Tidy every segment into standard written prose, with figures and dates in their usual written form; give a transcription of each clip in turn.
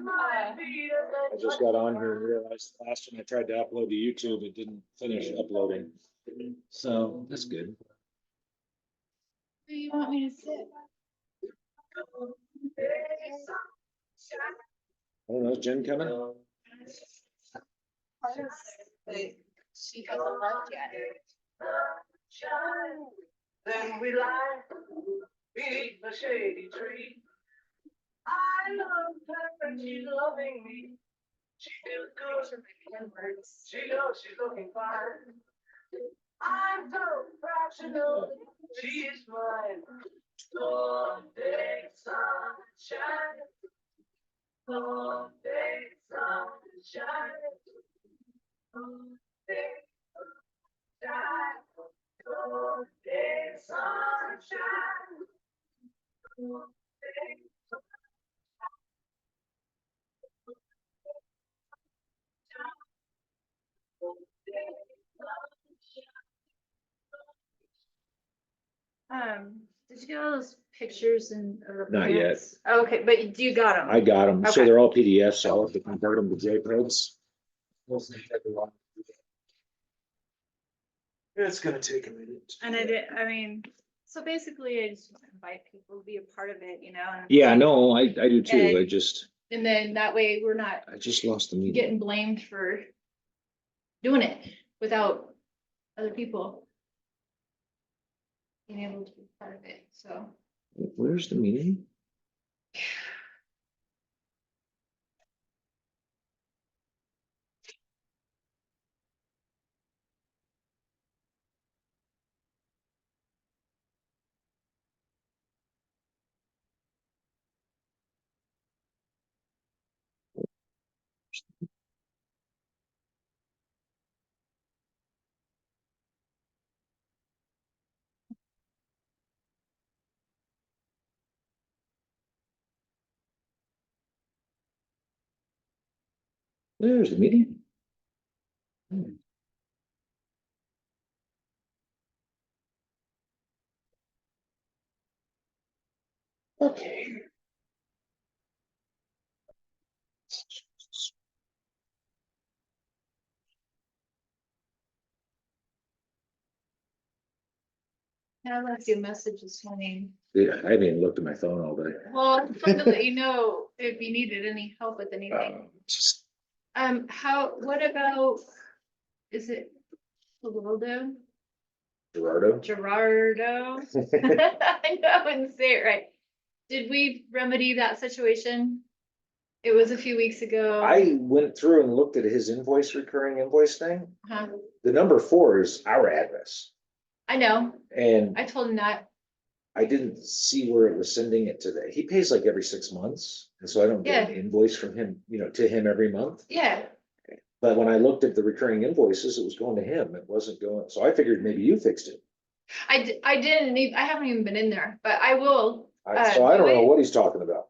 I just got on here and realized last time I tried to upload to YouTube, it didn't finish uploading. So that's good. Where do you want me to sit? I don't know, is Jen coming? She hasn't left yet. Then we lie beneath the shady tree. I love her and she's loving me. She feels good. She knows she's looking fine. I'm so proud to know she is mine. Someday sunshine. Someday sunshine. Someday sunshine. Someday sunshine. Someday Did you get all those pictures and? Not yet. reports? Oh, okay, but you got them. I got them. So Okay. they're all PDFs. So I'll have to convert them to JPEGs. It's gonna take a minute. And I mean, so basically I just want to invite people to be a part of it, you know? And Yeah, no, I do too. And then that way we're not I just lost the meeting. getting blamed for doing it without other people being able to be part of it, so. Where's the meeting? There's the meeting. Okay. And I left you a message this morning. Yeah, I haven't even looked at my phone all day. Well, I'm trying to let you know if you needed any help with anything. Just What about, is it Gerardo? Gerardo. Gerardo? I know I wouldn't say it right. Did we remedy that situation? It was a few weeks ago. I went through and looked at his recurring invoice thing. Huh? The number 4 is our address. I know, And I told him that. I didn't see where it was sending it to he pays like every 6 months. And so I don't get an invoice from him, to him every month. Yeah, But when I looked at the recurring invoices, it was going to him. It wasn't going. So I figured maybe you fixed it. I haven't even been in there, but I will. So I don't do know it. what he's talking about.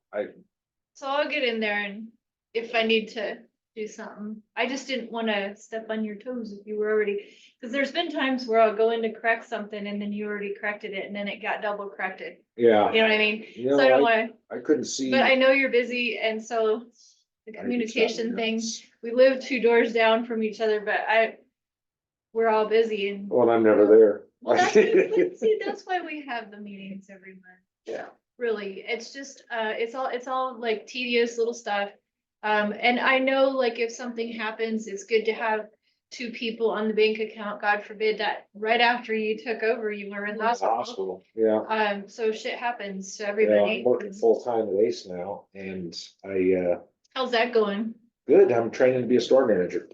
So I'll get in there and if I need to do something, I just didn't want to step on your toes if you were already, because there's been times where I'll go in to correct something and then you already corrected it and then it got double corrected. Yeah. You know what I mean? You So know, I don't want to, I couldn't see. but I know you're busy and so the communication thing, we live 2 doors down from each other, but we're all busy and. Well, I'm never there. Well, see, that's why we have the meetings every month. Yeah. Really, it's just, it's all like tedious little stuff. And I know like if something happens, it's good to have 2 people on the bank account, God forbid that right after you took over, you were in the hospital. Yeah. So shit happens to Yeah, everybody. I'm working full time at Ace now and How's that going? good. I'm training to be a store manager.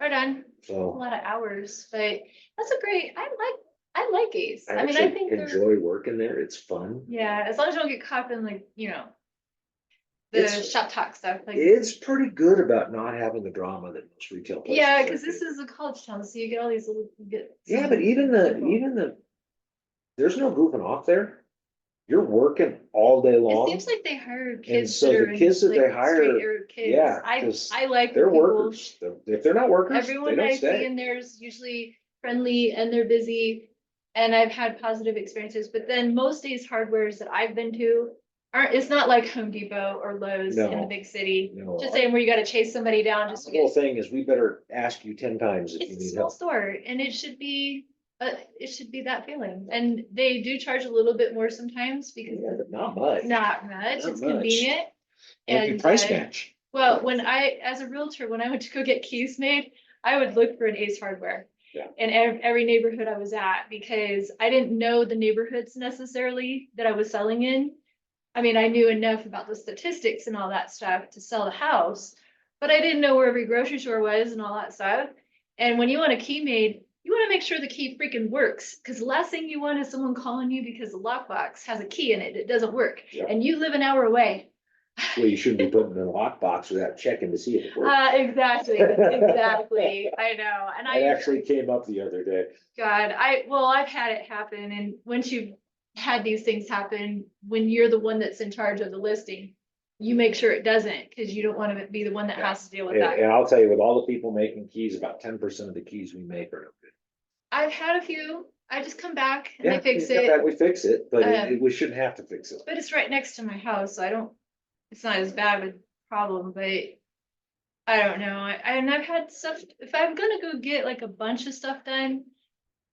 Right on. A So lot of hours, but that's a great, I like Ace. I I mean, I actually think they're, enjoy working there. It's fun. yeah, as long as you don't get caught in like, the It's- shop talk stuff. Like, It's pretty good about not having the drama that most retail places. yeah, are. because this is a college town, so you get all these little. Yeah, but even the there's no goofing off there. You're working all day It long. seems like they hire kids. so that the are, kids that they like, hire, straight-A kids. yeah, 'cause I like They're the people. workers. If they're not workers, they Everyone don't I see stay. in there is usually friendly and they're busy, and I've had positive experiences. But then most days hardwares that I've been to it's not like Home Depot or Lowe's in the No. big city. No, Just saying where you gotta chase somebody down just to the whole get, thing is we better ask you 10 times if it's you a need small help. store and it should be that feeling. And they do charge a little bit more sometimes because Yeah, but not much. not much, Not it's much. convenient. And we And, price match. well, as a realtor, when I went to go get keys made, I would look for an Ace Hardware. Yeah. In every neighborhood I was at, because I didn't know the neighborhoods necessarily that I was selling in. I mean, I knew enough about the statistics and all that stuff to sell the house, but I didn't know where every grocery store was and all that stuff. And when you want a key made, you want to make sure the key freaking works, because the last thing you want is someone calling you because the lockbox has a key in it. It doesn't work, Yeah. and you live an hour away. Well, you shouldn't be putting it in a lockbox without checking to see if it works. Exactly, exactly. I know, and It actually came up the other day. God, I've had it happen, and once you've had these things happen, when you're the one that's in charge of the listing, you make sure it doesn't, because you don't want to be the one that has to deal with And, that. and I'll tell you, with all the people making keys, about 10% of the keys we make are no good. I've had a few, I just come back and Yeah, they fix we come back, it, we fix it, but Um, we shouldn't have to fix it. but it's right next to my house, so it's not as bad of a problem, but I don't know, and I've had stuff, if I'm gonna go get like a bunch of stuff done,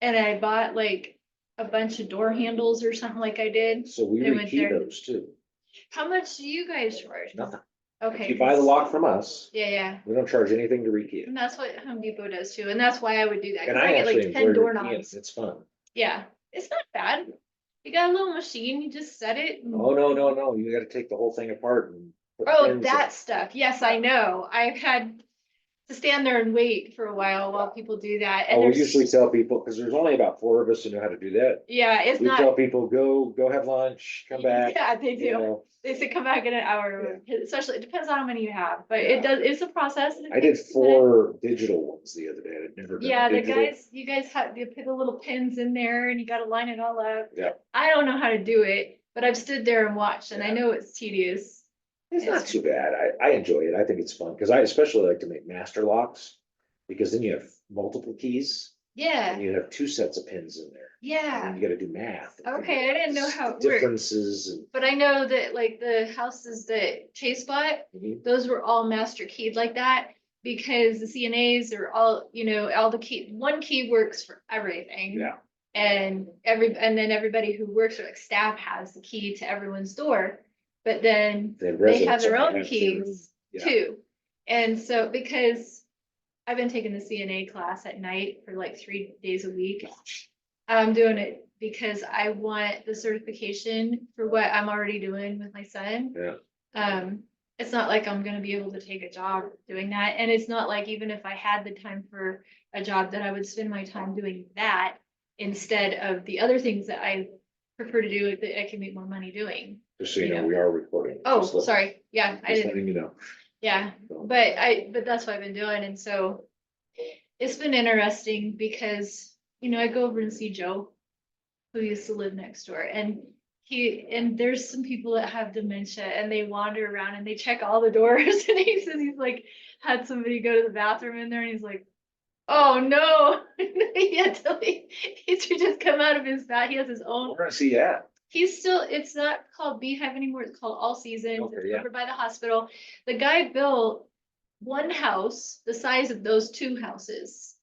and I bought like a bunch of door handles or something like I did. So we They went rekey there. those too. How much do you guys charge? Nothing. Okay. If you buy the 'cause- lock from us, Yeah, yeah, we don't charge anything to rekey it. and that's what Home Depot does too, and that's why I would do that, And cause I I get actually like 10 enjoy rekeying it. doorknobs. It's fun. Yeah, it's not bad. You got a little machine, you just set it. and- Oh, no, you gotta take the whole thing apart and. put Oh, pins in. that stuff, yes, I know, I've had to stand there and wait for a while people do that, I and will there's, usually tell people, because there's only about 4 of us who know how to do that. yeah, it's We tell not. people, go have lunch, come back. Yeah, they You do. know, They say come back in an hour, especially, it depends on how many you have, but Yeah. it's a process. and it I did takes a minute. 4 digital ones the other day. I'd never done. Yeah, digital. you guys have, you put the little pins in there and you gotta line it all up. Yeah. I don't know how to do it, but I've stood there and watched, and I Yeah. know it's tedious. It's not too bad. I enjoy it. I think it's fun, because I especially like to make master locks, because then you have multiple keys Yeah, and you have 2 sets of pins in there. And yeah, then you gotta do math. and okay, I didn't know how it worked, Differences and. but I know that like the houses that Chase bought, Mhm. those were all master keyed like that. Because the CNAs are all, all the one key works for everything. Yeah. And then everybody who works or like staff has the key to everyone's door, but then They have they have residents their that own have their- keys yeah. too. And so, because I've been taking the CNA class at night for like 3 days a week. I'm doing it because I want the certification for what I'm already doing with my son. Yeah. It's not like I'm gonna be able to take a job doing that, and it's not like even if I had the time for a job that I would spend my time doing that instead of the other things that I prefer to do that I can make more money doing. Just so you You know, know. we are recording. Oh, Just let- sorry, yeah, I Just didn't, letting you know. yeah, So, but that's what I've been doing, and so it's been interesting because, I go over and see Joe, who used to live next door, and there's some people that have dementia and they wander around and they check all the doors, and he says he's like had somebody go to the bathroom in there and he's like, oh no. He had to leave. He should just come out of his bath. He has his own. We're gonna see that. It's not called Beehive anymore, it's called All Seasons. Okay, It's yeah. over by the hospital. The guy built one house the size of those 2 houses.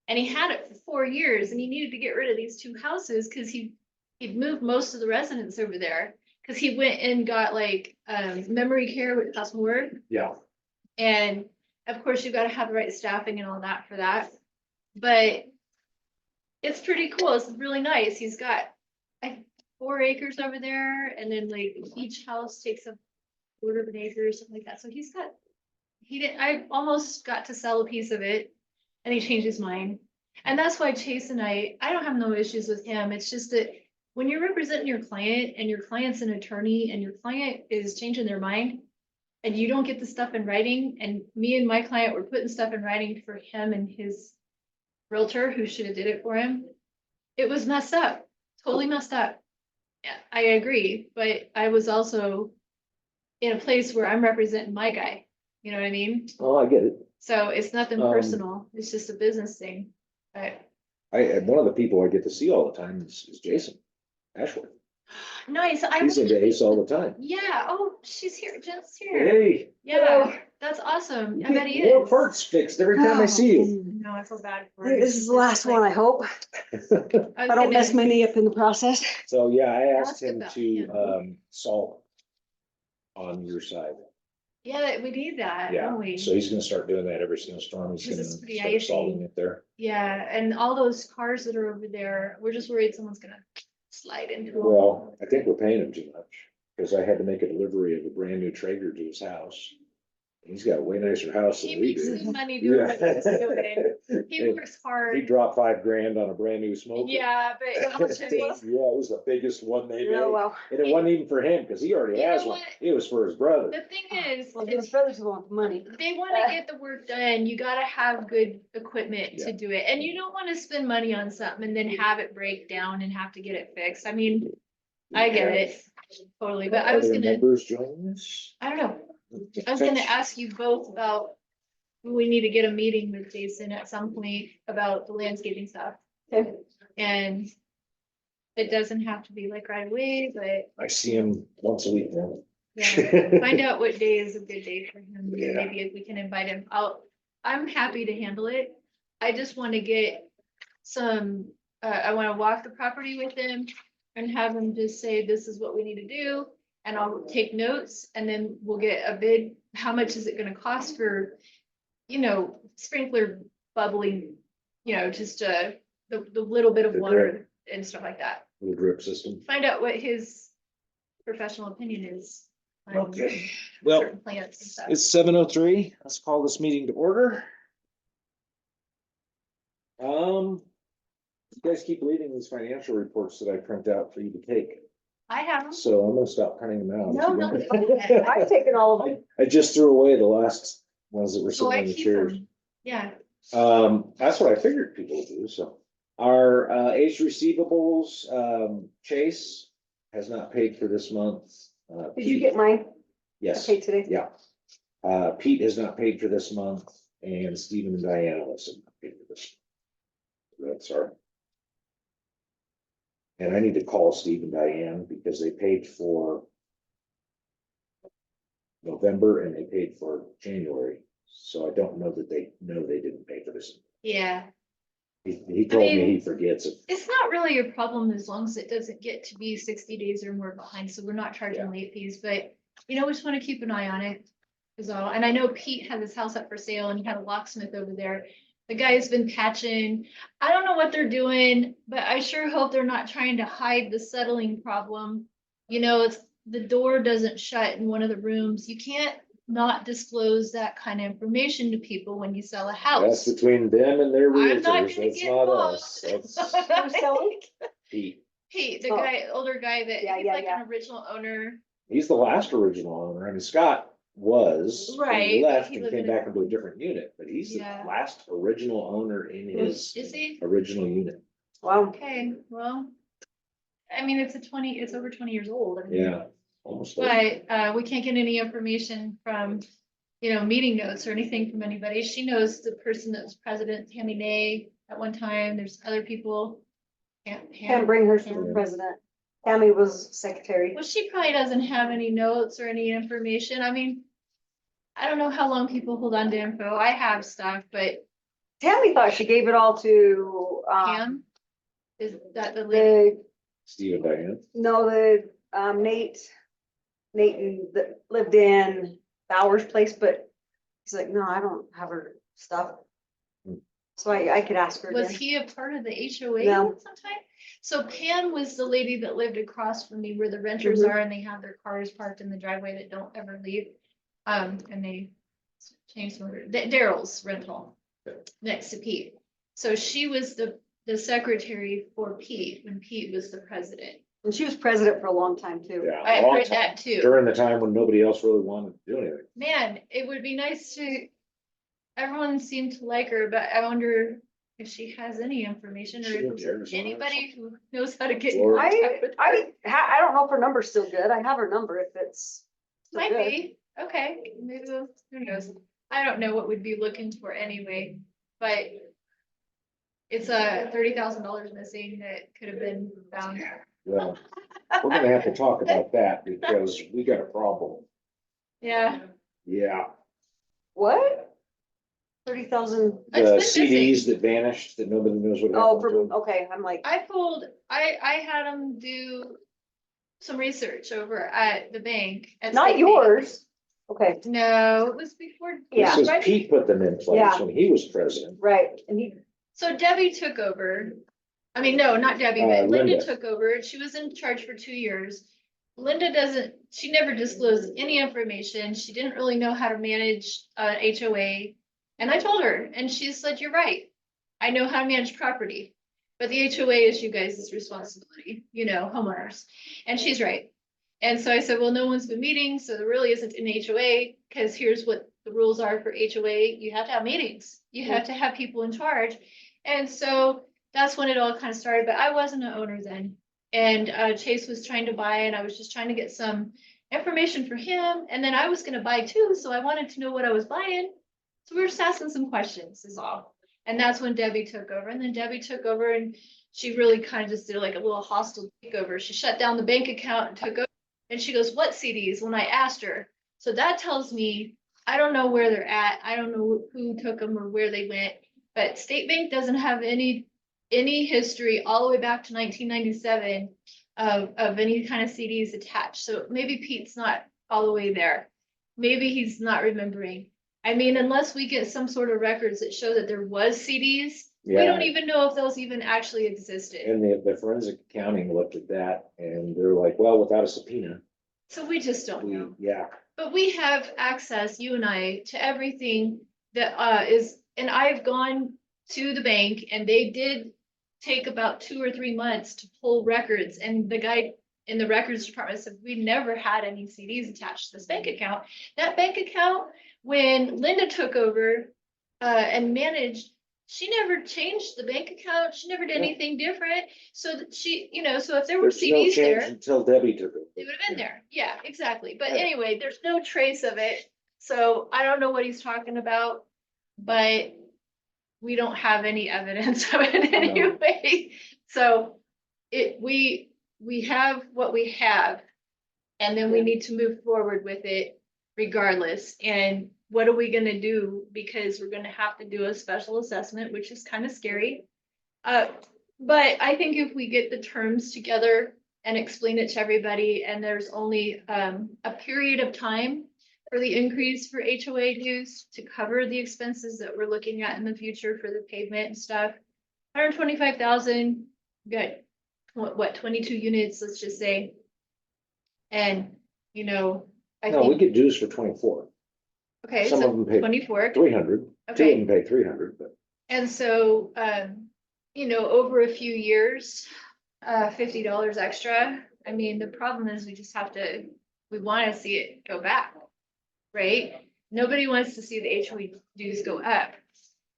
And he had it for 4 years, and he needed to get rid of these 2 houses because he'd moved most of the residents over there. Cause he went and got like memory care, which costs more. Yeah. And of course, you've got to have the right staffing and all that for that. But it's pretty cool. It's really nice. He's got 4 acres over there, and then like each house takes a quarter of an acre or something like that. So I almost got to sell a piece of it, and he changed his mind. And that's why Chase and I don't have no issues with him. It's just that when you're representing your client and your client's an attorney and your client is changing their mind, and you don't get the stuff in writing, and me and my client were putting stuff in writing for him and his realtor who should have did it for him. It was messed up, totally messed up. Yeah, I agree, but I was also in a place where I'm representing my guy, you know what I mean? Oh, I get it. So it's nothing Um, personal, it's just a business thing. But And one of the people I get to see all the time is Jason Ashworth. Nice. He's into Ace all the time. Yeah, oh, she's here, Jen's here. Hey, Yeah, that's awesome. I bet he more is. parts fixed every time I see you. No, I feel bad for I her. think this is the last one, I hope. I I don't mess my knee up in the process. So, yeah, I asked Ask him about to, him. salt on your side. Yeah, we need that, Yeah, don't we? so he's gonna start doing that every snowstorm. He's 'Cause gonna it's pretty start icy. salting it there. Yeah, and all those cars that are over there, we're just worried someone's gonna slide into them. Well, I think we're paying him too much, because I had to make a delivery of a brand new Traeger to his house. He's got a way nicer house He than we makes do. his money doing what he's doing. He And works He hard. dropped $5,000 on a brand new smoker. Yeah, but how much did he? Yeah, it was the biggest one they made. Oh, well. And it wasn't even for him, because he already You has know one. what? It was for his brother. The thing is, Well, his brothers want the money. they wanna get the work done, you gotta have good equipment Yeah. to do it, and you don't wanna spend money on something and then have it break down and have to get it fixed, I mean, I get it, totally, but I was Other gonna, members joining us? I don't know, I was gonna ask you both about, we need to get a meeting with Jason at some point about the landscaping stuff, Okay. and it doesn't have to be like right away, but I see him once a week now. yeah, find out what day is a good day for him, and Yeah. maybe if we can invite him out. I'm happy to handle it. I just wanna get some, I wanna walk the property with him and have him just say, this is what we need to do. And I'll take notes, and then we'll get a bid. How much is it gonna cost for, sprinkler bubbling, just, the little bit of The water and stuff like that. Little drip system. Find out what his professional opinion is. on Okay, well, certain plants and stuff. it's 7:03. Let's call this meeting to order. You guys keep reading these financial reports that I print out for you to take, I have 'em. so I'm gonna stop printing them out. No, no, it's fine. I've taken all of them. I just threw away the last ones that were So sitting I on the keep chairs. them. Yeah, That's what I figured people would do, so. Our, age receivables, Chase has not paid for this month. Did you get mine? Yes, Okay, today? yeah. Pete has not paid for this month, and Stephen and Diana also not paid for this. That's our. And I need to call Steve and Diane because they paid for November and they paid for January, so I don't know that they know they didn't pay for this. yeah. He told me mean, he forgets it. It's not really a problem as long as it doesn't get to be 60 days or more behind, so we're not charging Yeah. late fees, but we just wanna keep an eye on it. Is all, and I know Pete has his house up for sale and he had a locksmith over there. The guy's been patching, I don't know what they're doing, but I sure hope they're not trying to hide the settling problem. It's, the door doesn't shut in one of the rooms, you can't not disclose that kind of information to people when you sell a That's house. between them and their I'm not realtors, gonna that's get not involved. us, that's Who's selling? Pete. Pete, the Oh. guy, older guy that, Yeah, he's yeah, like yeah. an original owner. He's the last original owner, I mean, Scott was. but Right, He but left he and lived came in a- back into a different unit, but he's the Yeah. last original owner in his Is he? original unit. Wow. Okay, well, I mean, it's over 20 years old. I mean, Yeah, almost. 30. But, we can't get any information from, meeting notes or anything from anybody. She knows the person that was president, Tammy Nay, at one time. There's other people. Can't bring her to the Yeah. president. Tammy was secretary. Well, she probably doesn't have any notes or any information. I mean, I don't know how long people hold on to info. I have stuff, but Tammy thought she gave it all to, Pam, is that the lady? the, Steve and Diane. no, Nate that lived in Bowers Place, but he's like, no, I don't have her stuff. Hmm. So I could ask her Was again. he a part of the HOA No. sometime? So Pam was the lady that lived across from me where the renters Mhm. are and they have their cars parked in the driveway that don't ever leave. And they changed some, Daryl's rental next to Pete. So she was the secretary for Pete when Pete was the president. And she was president for a long time too. Yeah. I long heard time. that too. During the time when nobody else really wanted to do anything. Man, it would be nice to, everyone seemed to like her, but I wonder if she has any information or She if lived there, there's so- anybody who knows how to get in Or- contact with her. I don't know if her number's still good. I have her number if it's still Might good. be, okay, maybe, who knows? I don't know what we'd be looking for anyway, but it's $30,000 missing that could have been found. Well, we're gonna have to talk about that because we got a problem. Yeah, Yeah, What? 30,000, the It's been missing. CDs that vanished, that nobody knows what oh, happened to. from, okay, I'm like, I had them do some research over at the bank. At not State Bank. yours. Okay, No, it was before. This yeah, is right- Pete put them in place Yeah. when he was president. right, and he, So Debbie took over. I mean, no, not Debbie, but Linda. Linda took over. She was in charge for 2 years. Linda she never disclosed any information. She didn't really know how to manage HOA. And I told her, and she said, you're right. I know how to manage property, but the HOA is you guys' responsibility, homeowners. And she's right. And so I said, well, no one's been meeting, so there really isn't an HOA, because here's what the rules are for HOA. You have to have meetings. You have to have people in charge. And so that's when it all kind of started, but I wasn't an owner then. And Chase was trying to buy, and I was just trying to get some information for him. And then I was gonna buy too, so I wanted to know what I was buying. So we were just asking some questions is all. And that's when Debbie took over. And then Debbie took over and she really kind of just did like a little hostile takeover. She shut down the bank account and took over. And she goes, what CDs? When I asked her. So that tells me, I don't know where they're at. I don't know who took them or where they went. But State Bank doesn't have any history all the way back to 1997 of any kind of CDs attached. So maybe Pete's not all the way there. Maybe he's not remembering. I mean, unless we get some sort of records that show that there was CDs, we Yeah. don't even know if those even actually existed. And the forensic accounting looked at that and they're like, well, without a subpoena, So we just don't we, know. yeah. But we have access, you and I, to everything that is, and I've gone to the bank and they did take about 2 or 3 months to pull records, and the guy in the records department said, we never had any CDs attached to this bank account. That bank account, when Linda took over and managed, she never changed the bank account. She never did Yeah. anything different. So that she, so if there were There's no CDs change there, until Debbie took it. they would have been there. Yeah, exactly. But Yeah. anyway, there's no trace of it. So I don't know what he's talking about, but we don't have any evidence of it No. anyway. So we have what we have, and then we Yeah. need to move forward with it regardless. And what are we gonna do? Because we're gonna have to do a special assessment, which is kind of scary. But I think if we get the terms together and explain it to everybody, and there's only a period of time for the increase for HOA dues to cover the expenses that we're looking at in the future for the pavement and stuff. 125,000, got what, 22 units, let's just say. And, I No, we think, get dues for 24, okay, some of so them pay 24. 300, two of Okay. them pay 300, but And so, over a few years, $50 extra. I mean, the problem is we want to see it go back, right? Nobody wants to see the HOA dues go up.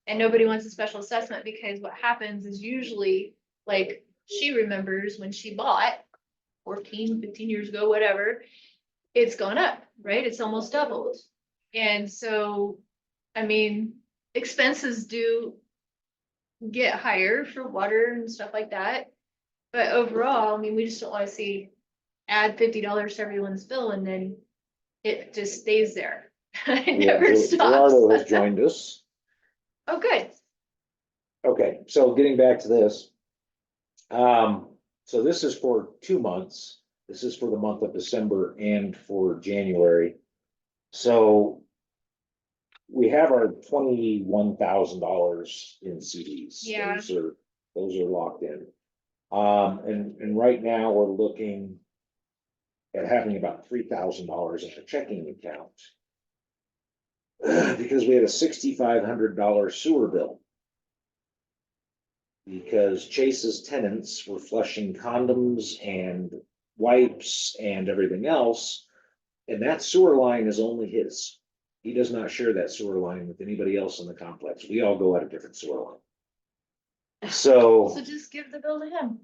And nobody wants a special assessment, because what happens is usually, like, she remembers when she bought 14, 15 years ago, whatever, it's gone up, right? It's almost doubled. And so, I mean, expenses do get higher for water and stuff like that. But overall, I mean, we just don't want to add $50 to everyone's bill and then it just stays there. It yeah, never Gerardo has stops. joined us. Oh, good. Okay, so getting back to this. So this is for 2 months. This is for the month of December and for January. So we have our $21,000 in CDs. Yeah. Those are locked in. And right now we're looking at having about $3,000 in the checking account. Because we had a $6,500 sewer bill. Because Chase's tenants were flushing condoms and wipes and everything else. And that sewer line is only his. He does not share that sewer line with anybody else in the complex. We all go out a different sewer line. So So, just give the bill to him.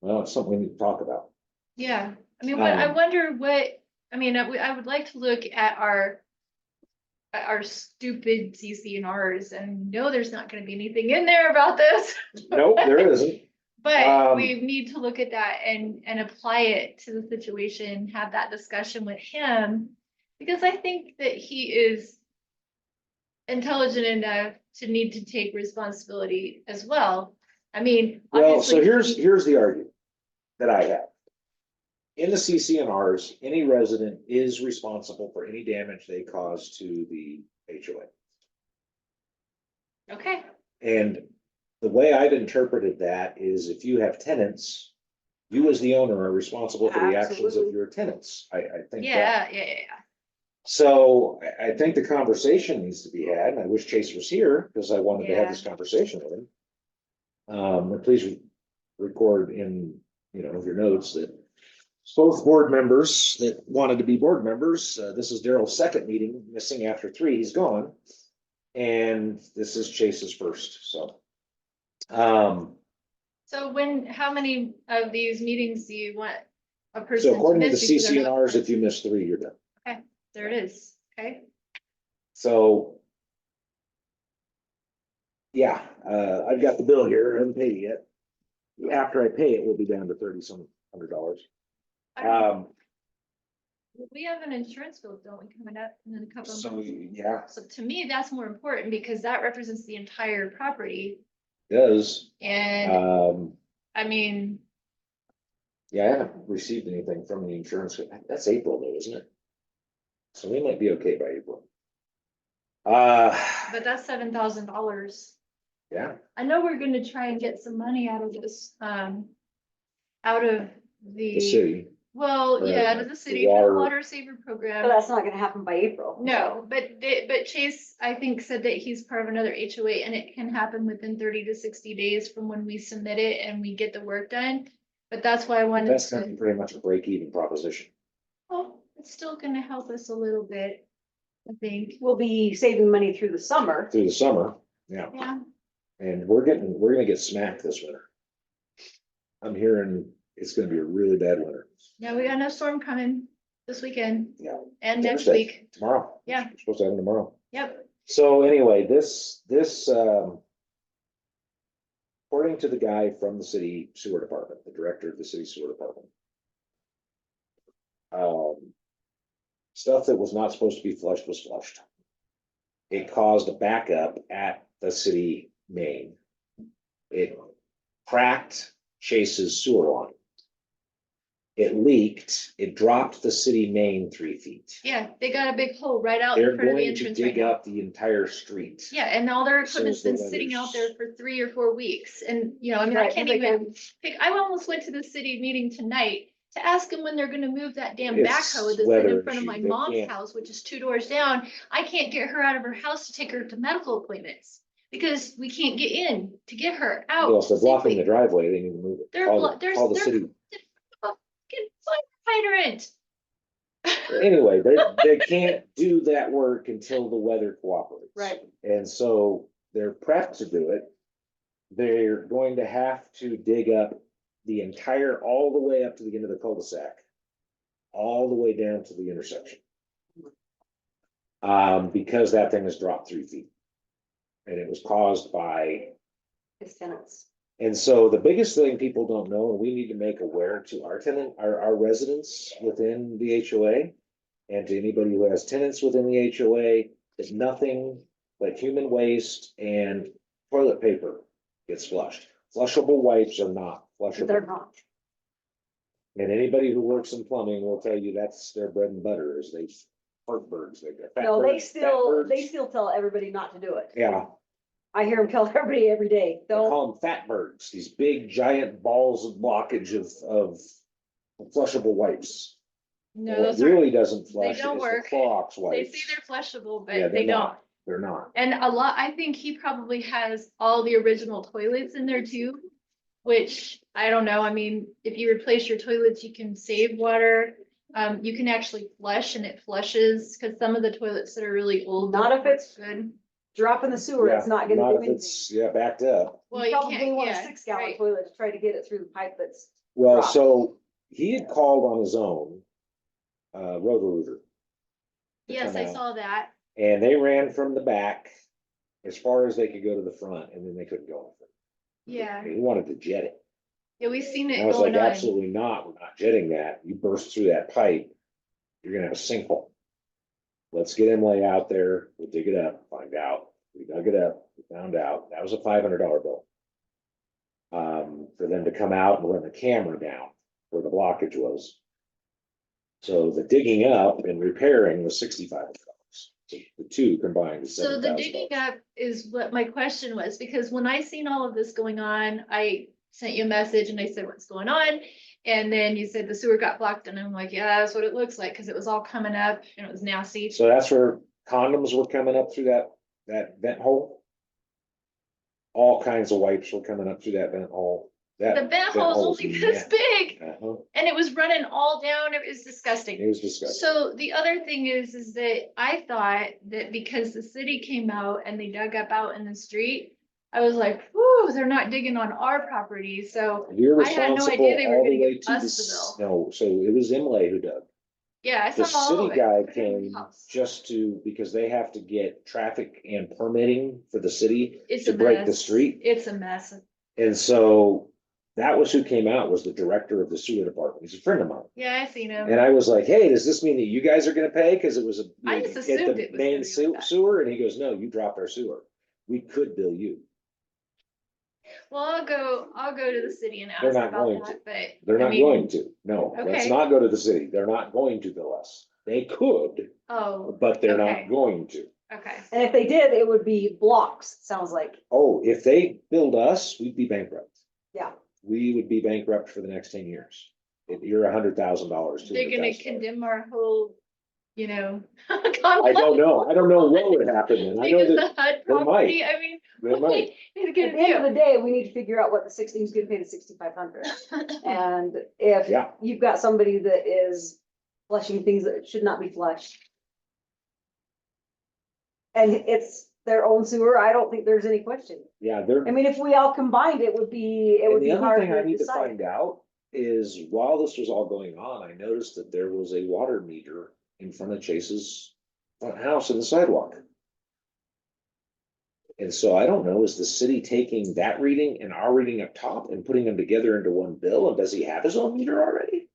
well, it's something we need to talk about. Yeah. I mean, I wonder I would like to look at our stupid CCNRs and no, there's not gonna be anything in there about this. Nope, there isn't. But we need to look at that and apply it to the situation, have that discussion with him. Because I think that he is intelligent enough to need to take responsibility as well. I mean, Well, so obviously. here's the argument that I have. In the CCNRs, any resident is responsible for any damage they cause to the HOA. Okay, And the way I've interpreted that is if you have tenants, you as the owner are responsible for the actions of Absolutely. your tenants. I think that. yeah. So I think the conversation needs to be had, and I wish Chase was here because I wanted to have this conversation with him. And please record in, your notes that both board members that wanted to be board members, this is Daryl's second meeting, missing after 3, he's gone. And this is Chase's first, so. So how many of these meetings do you want a person So to according to the miss because they're not CCNRs, if part? you miss 3, you're done. There it is, okay? So. Yeah, I've got the bill here, I haven't paid it yet. After I pay it, we'll be down to $30-some hundred. I don't- We have an insurance bill, don't we, coming up in a couple of So, months? yeah, So to me, that's more important because that represents the entire property. does, And I mean, yeah, I haven't received anything from the insurance, that's April though, isn't it? So we might be okay by April. but that's $7,000. Yeah, I know we're gonna try and get some money out of this, out of the city, well, Right, yeah, out of the the city, for the water- water saver But program. that's not gonna happen by April. No, but Chase, I think, said that he's part of another HOA and it can happen within 30 to 60 days from when we submit it and we get the work done. But that's why I wanted that's gonna be to, pretty much a break-even proposition. oh, it's still gonna help us a little bit, I think. We'll be saving money through the summer. Through the summer, yeah, Yeah, and we're gonna get smacked this winter. I'm hearing it's gonna be a really bad winter. yeah, we got no storm coming this weekend Yeah. and next Thursday, week. Tomorrow. Yeah. We're supposed to have them tomorrow. Yep, So anyway, this, according to the guy from the city sewer department, the director of the city sewer department. Stuff that was not supposed to be flushed was flushed. It caused a backup at the city main. It cracked Chase's sewer line. It leaked, it dropped the city main 3 feet. yeah, they got a big hole right out They're in front of the going to entrance right dig now. up the entire street. Yeah, and all their As soon equipment's as the been sitting out there weather's- for 3 or 4 weeks, and, I mean, I Right, can't they even pick, I almost went to the city meeting tonight to ask them when they're gonna move that damn It's backhoe that's been weather in front of my issue, they mom's can't. house, which is 2 doors down. I can't get her out of her house to take her to medical appointments, because we can't get in to get her out. Well, if they're blocking the safely. driveway, they need to move it. They're Call blo- the- there's- call the they're- city. Fucking fire hydrant. Anyway, they can't do that work until the weather cooperates. Right. And so they're prepped to do it. They're going to have to dig up the entire, all the way up to the end of the cul-de-sac. All the way down to the intersection. Because that thing has dropped 3 feet. And it was caused by, His tenants. and so the biggest thing people don't know, and we need to make aware to our residents within the HOA. And to anybody who has tenants within the HOA, is nothing but human waste and toilet paper gets flushed. Flushable wipes are not They're flushable. not. And anybody who works in plumbing will tell you that's their bread and butter, is they fart birds. They got fat No, birds, fat birds. they still tell everybody not to do it. Yeah, I hear them tell everybody every day. they Don't, call them fat birds, these big giant balls of blockage of flushable wipes. No, What those are, really doesn't flush is don't the work. Clorox they wipes. say they're flushable, Yeah, but they they're don't. not. They're not. And I think he probably has all the original toilets in there too, which I don't know. I mean, if you replace your toilets, you can save water. You can actually flush and it flushes, because some of the toilets that are really old. Not don't if it's- work good. drop in the sewer, it's not gonna do if anything. it's, yeah, backed up. Well, You you probably can't, want a yeah, 6-gallon right. toilet to try to get it through the pipe that's. Well, Dropped. so he had called on his own, Roto-Rooter. to Yes, come I out. saw that. And they ran from the back as far as they could go to the front, and then they couldn't go. Yeah. He wanted to jet it. Yeah, we've seen And it I was like, going on. absolutely not, we're not jetting that. You burst through that pipe, you're gonna have a sinkhole. Let's get Emily out there, we'll dig it up, find out. We dug it up, we found out, that was a $500 bill. For them to come out and run the camera down where the blockage was. So the digging up and repairing was $6,500. So the two combined is So the $7,000. digging up is what my question was, because when I seen all of this going on, I sent you a message and I said, what's going on? And then you said the sewer got blocked and I'm like, yeah, that's what it looks like, because it was all coming up and it was nasty. So that's where condoms were coming up through that vent hole. All kinds of wipes were coming up through that vent hole. The vent hole's only this big and it was running all down. It was disgusting. It was disgusting. So the other thing is that I thought that because the city came out and they dug up out in the street, I was like, whoo, they're not digging on our property. So You're I had no responsible idea they were all gonna the way give to us the, the bill. no, so it was Imlay who dug. Yeah, I The saw all city of it. guy came just to, because they have to get traffic and permitting for the city It's to a break the mess. street. It's a mess. And so that was who came out, was the director of the sewer department. He's a friend of mine. Yeah, I seen him. And I was like, hey, does this mean that you guys are gonna pay? Cause it was a. I just at assumed the it was main gonna be like that. sewer, and he goes, no, you dropped our sewer. We could bill you. Well, I'll go to the city and They're ask not about going that, to. but. They're I not mean, going to. No, let's Okay. not go to the city. They're not going to bill us. They could, Oh, but they're Okay. not going to. okay. And if they did, it would be blocks, sounds like. Oh, if they billed us, we'd be bankrupt. Yeah. We would be bankrupt for the next 10 years. If you're $100,000, They're gonna $200,000. condemn our whole, you know. I don't know. I don't know what would happen then. I know Because that the HUD they might. property, I mean. they might. It's At gonna the end of do. the day, we need to figure out what the 16 is gonna pay the 6,500. And if Yeah. you've got somebody that is flushing things that should not be flushed. And it's their own sewer, I don't think there's any question. Yeah, they're. I mean, if we all combined, it would be And be the other hard thing I to need to decide. find out is while this was all going on, I noticed that there was a water meter in front of Chase's front house in the sidewalk. And so I don't know, is the city taking that reading and our reading up top and putting them together into one bill? And does he have his own meter already?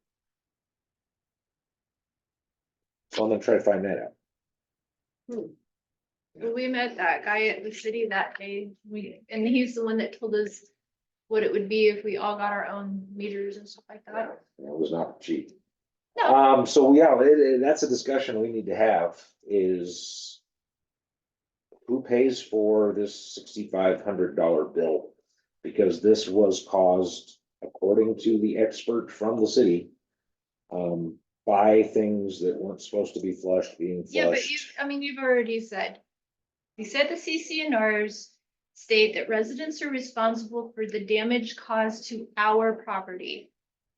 So I'm gonna try to find that out. Well, we met that guy at the city that day, and he's the one that told us what it would be if we all got our own meters and stuff like that. It was not cheap. No. So yeah, that's a discussion we need to have is who pays for this $6,500 bill? Because this was caused, according to the expert from the city, by things that weren't supposed to be flushed being Yeah, but you, flushed. I mean, you've already said. You said the CCNRs state that residents are responsible for the damage caused to our property.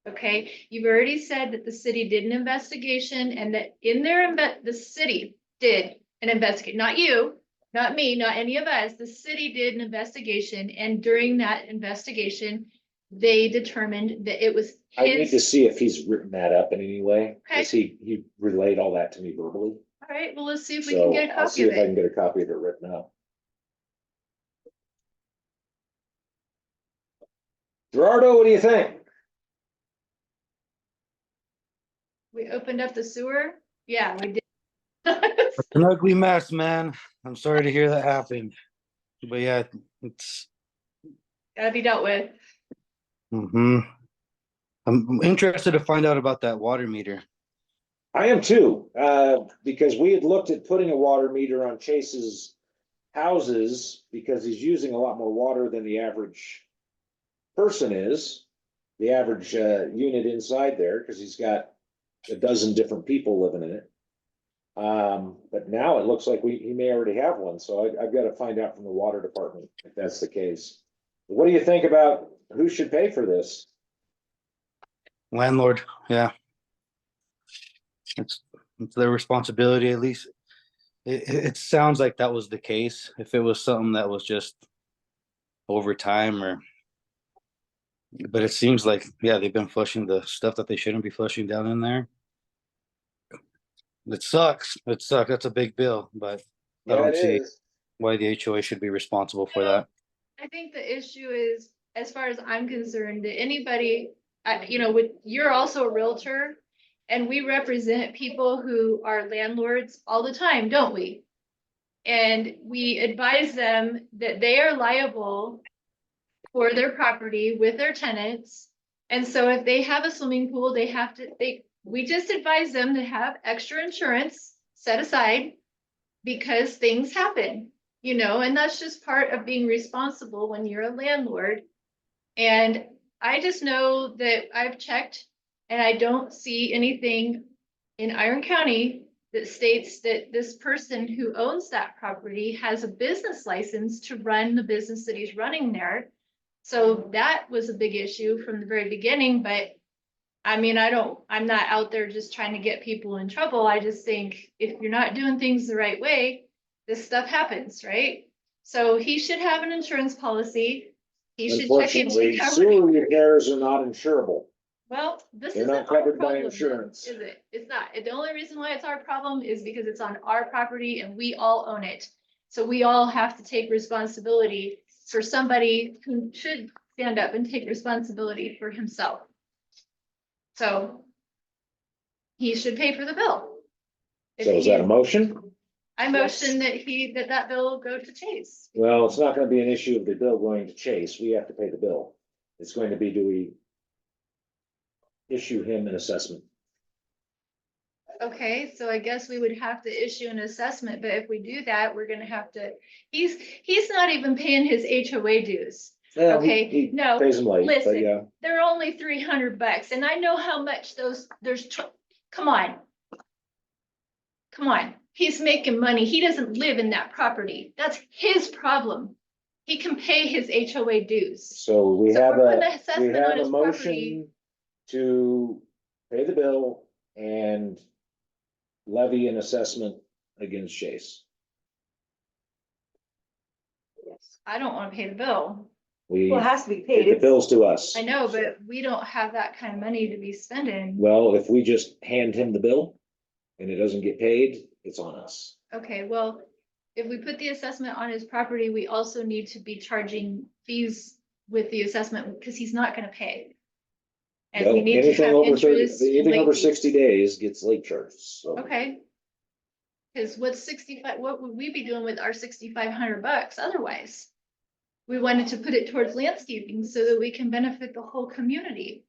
Okay, you've already said that the city did an investigation and that in their the city did an investigate, not you, not me, not any of us. The city did an investigation, and during that investigation, they determined that it was I need to his. see if he's written that up in any way, Okay. because he relayed all that to me verbally. All right, well, let's see if we So can get a I'll copy see of if I can it. get a copy of it written up. Gerardo, what do you think? We opened up the sewer. Yeah, we did. It's an ugly mess, man. I'm sorry to hear that happened. But yeah, it's Gotta be dealt with. I'm interested to find out about that water meter. I am too, because we had looked at putting a water meter on Chase's houses because he's using a lot more water than the average person is, the average unit inside there, because he's got a dozen different people living in it. But now it looks like he may already have one, so I've got to find out from the water department if that's the case. What do you think about who should pay for this? Landlord, yeah. It's their responsibility, at least. It sounds like that was the case. If it was something that was just over time but it seems like, yeah, they've been flushing the stuff that they shouldn't be flushing down in there. It sucks. It sucks. That's a big bill, but I Yeah, don't it see is. why the HOA should be responsible for that. I think the issue is as far as I'm concerned, that anybody, you know, you're also a realtor. And we represent people who are landlords all the time, don't we? And we advise them that they are liable for their property with their tenants. And so if they have a swimming pool, we just advise them to have extra insurance set aside because things happen, you know, and that's just part of being responsible when you're a landlord. And I just know that I've checked and I don't see anything in Iron County that states that this person who owns that property has a business license to run the business that he's running there. So that was a big issue from the very beginning, but I mean, I'm not out there just trying to get people in trouble. I just think if you're not doing things the right way, this stuff happens, right? So he should have an insurance policy. He should check into Unfortunately, sewer coverage. repairs are not insurable. Well, this They're isn't not our covered by problem, insurance. is it? It's not. The only reason why it's our problem is because it's on our property and we all own it. So we all have to take responsibility for somebody who should stand up and take responsibility for himself. So he should pay for the bill. If So is that a he- motion? I motion that bill go to Chase. Well, it's not gonna be an issue of the bill going to Chase. We have to pay the bill. It's going to be, do we issue him an assessment? Okay, so I guess we would have to issue an assessment, but if we do that, we're gonna have to, he's not even paying his HOA dues. Well, Okay, he no, pays him late, but listen. yeah. They're only $300 and I know how much come on. Come on, he's making money. He doesn't live in that property. That's his problem. He can pay his HOA dues. So we So have we're putting a, an we assessment have on a his property. motion to pay the bill and levy an assessment against Chase. Yes. I don't wanna pay the bill. We, Well, it has to be paid. the It's- bill's to us. I know, but we don't have that kind of money to be spending. Well, if we just hand him the bill and it doesn't get paid, it's on us. Okay, well, if we put the assessment on his property, we also need to be charging fees with the assessment because he's not gonna pay. And we Well, need to anything have over 30, interest. and anything late over fees. 60 days gets late charged, so. Okay. Cause what's 65, what would we be doing with our $6,500 otherwise? We wanted to put it towards landscaping so that we can benefit the whole community.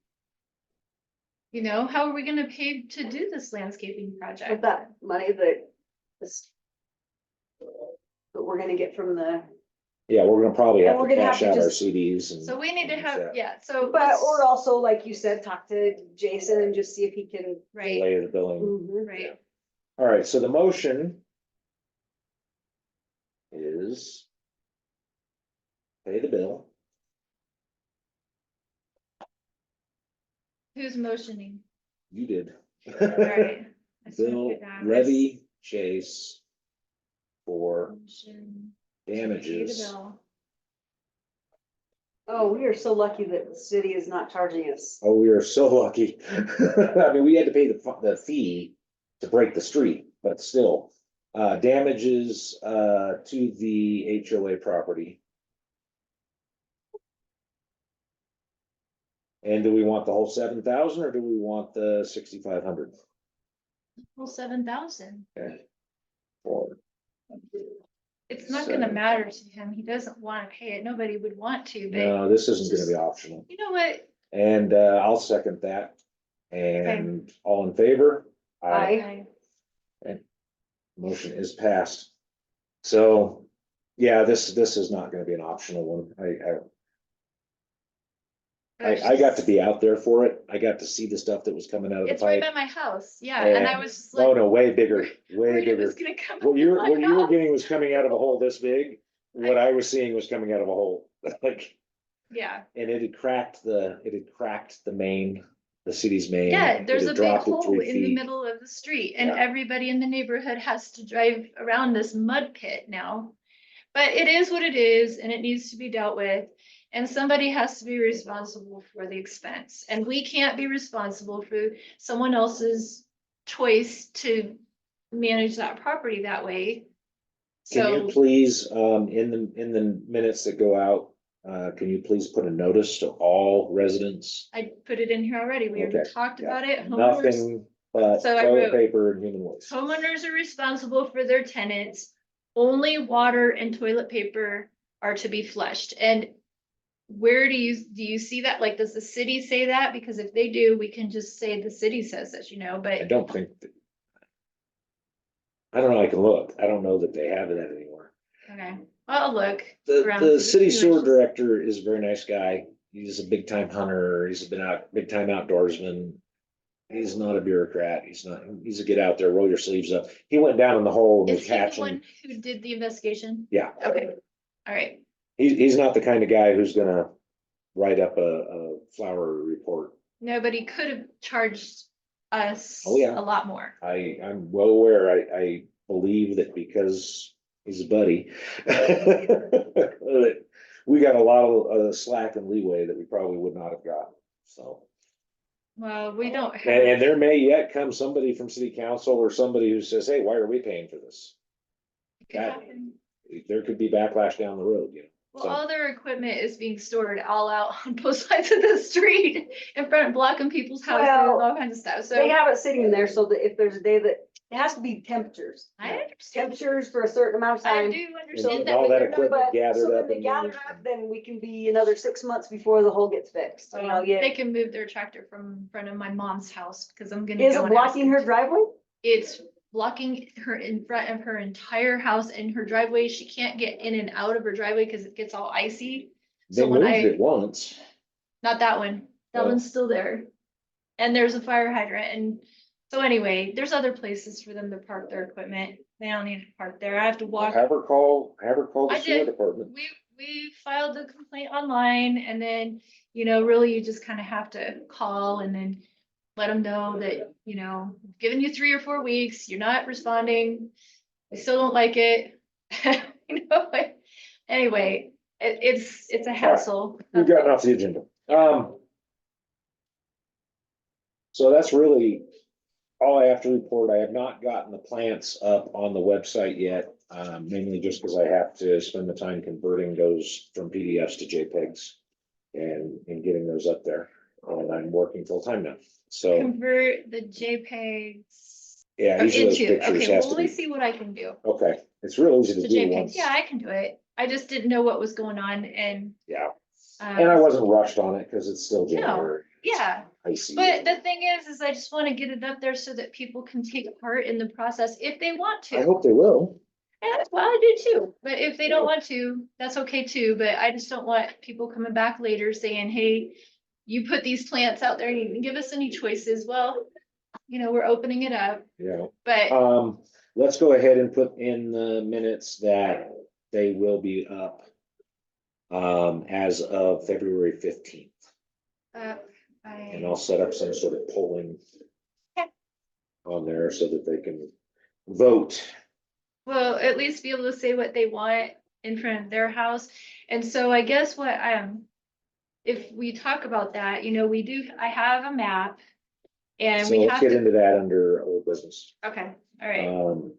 You know, how are we gonna pay to do this landscaping With project? that money that is. That we're gonna get from the, Yeah, we're gonna probably And have we're to gonna cash have to out our just- CDs and. So we need to have, Yeah. yeah, so. but, let's- or also, like you said, talk to Jason and just see if he can. Right, Delay the billing. Mhm. right. All right, so the motion is pay the bill. Who's motioning? You did. Alright. I just wanna Bill put down levy Chase for motion to pay the damages. bill. Oh, we are so lucky that the city is not charging us. Oh, we are so lucky. I mean, we had to pay the fee to break the street, but still. Damages, to the HOA property. And do we want the whole 7,000 or do we want the 6,500? Well, 7,000. Or, It's not gonna matter to him. He doesn't wanna pay it. Nobody would want to, but no, this isn't gonna be optional. you know what? And, I'll second that. And all in favor? Aye. Motion is passed. So, yeah, this is not gonna be an optional one. I got to be out there for it. I got to see the stuff that was coming out of the It's right pipe. by my house, yeah, and I And- was just Oh, like, no, way bigger, way worried it bigger. was gonna come. What you out what my you were house. getting was coming out of a hole this big. What I was seeing was coming out of a hole, like, Yeah, and it had cracked the main, the city's main. yeah, It there's had a big dropped it hole 3 in the feet. middle of the street and Yeah. everybody in the neighborhood has to drive around this mud pit now. But it is what it is and it needs to be dealt with. And somebody has to be responsible for the expense. And we can't be responsible for someone else's choice to manage that property that way. Can So, you please, in the minutes that go out, can you please put a notice to all residents? I put it in here already. We already Okay, talked yeah. about it. Homeowners, Nothing but So I toilet wrote- paper and human waste. homeowners are responsible for their tenants. Only water and toilet paper are to be flushed. And where do you see that? Like, does the city say that? Because if they do, we can just say the city says this, I but don't think. I don't know, I can look. I don't know that they have that anymore. okay, I'll look. The, around, the see city what's sewer new. director is a very nice guy. He's a big time hunter. He's been out, big time outdoorsman. He's not a bureaucrat. He's a get out there, roll your sleeves up. He went down in the hole and Is was he the hatching. one who did the investigation? Yeah, Okay, all right. he's not the kind of guy who's gonna write up a flower report. Nobody could have charged us Oh, yeah. a lot more. I'm well aware. I believe that because he's a buddy. that we got a lot of slack and leeway that we probably would not have gotten, so. Well, we don't And have, there may yet come somebody from city council or somebody who says, hey, why are we paying for this? it could happen. There could be backlash down the road, you know. Well, So- all their equipment is being stored all out on both sides of the street in front of blocking people's houses, Well, all kinds of stuff. They So have it sitting there so that if there's a day that, it has to be temperatures. I understand. Temperatures for a certain amount of I time. do And understand that. all but that they're not- equipment But, gathered so then up they and gather moved. up, then we can be another 6 months before the hole gets fixed, you know, They yeah. can move their tractor from in front of my mom's house because I'm gonna. Is go it and ask blocking them. her driveway? It's blocking her in front of her entire house and her driveway. She can't get in and out of her driveway because it gets all icy. They So when moved I, it once. not that one, that Oh. one's still there. And there's a fire hydrant and so anyway, there's other places for them to park their equipment. They don't need to park there. I have to walk. Have her call the I sewer did. department. We filed the complaint online and then, really you just kind of have to call and then let them know that, I've given you 3 or 4 weeks, you're not responding. I still don't like it. But anyway, it's a hassle. We've gotten off the agenda. So that's really all I have to report. I have not gotten the plants up on the website yet, mainly just because I have to spend the time converting those from PDFs to JPEGs and getting those up there. And I'm working full time now. So, Convert the JPEGs. yeah, each of those Into, pictures okay, has well, to let me be, see what I can do. okay. It's real easy To to do JPEGs, once. yeah, I can do it. I just didn't know what was going on and. Yeah, and I um, wasn't rushed on it because it's still No. January. Yeah, I see. but the thing is I just want to get it up there so that people can take part in the process if they want I to. hope they will. And well, I do too, but if they don't want to, that's okay too, but I just don't want people coming back later saying, hey, you put these plants out there, and you didn't give us any choices. Well, we're opening it up, Yeah. but Let's go ahead and put in the minutes that they will be up as of February 15th. And I'll set up some sort of polling Okay. on there so that they can vote. well, at least be able to say what they want in front of their house. And so I guess if we talk about that, I have a map. And So we let's have get to, into that under old business. okay, all right.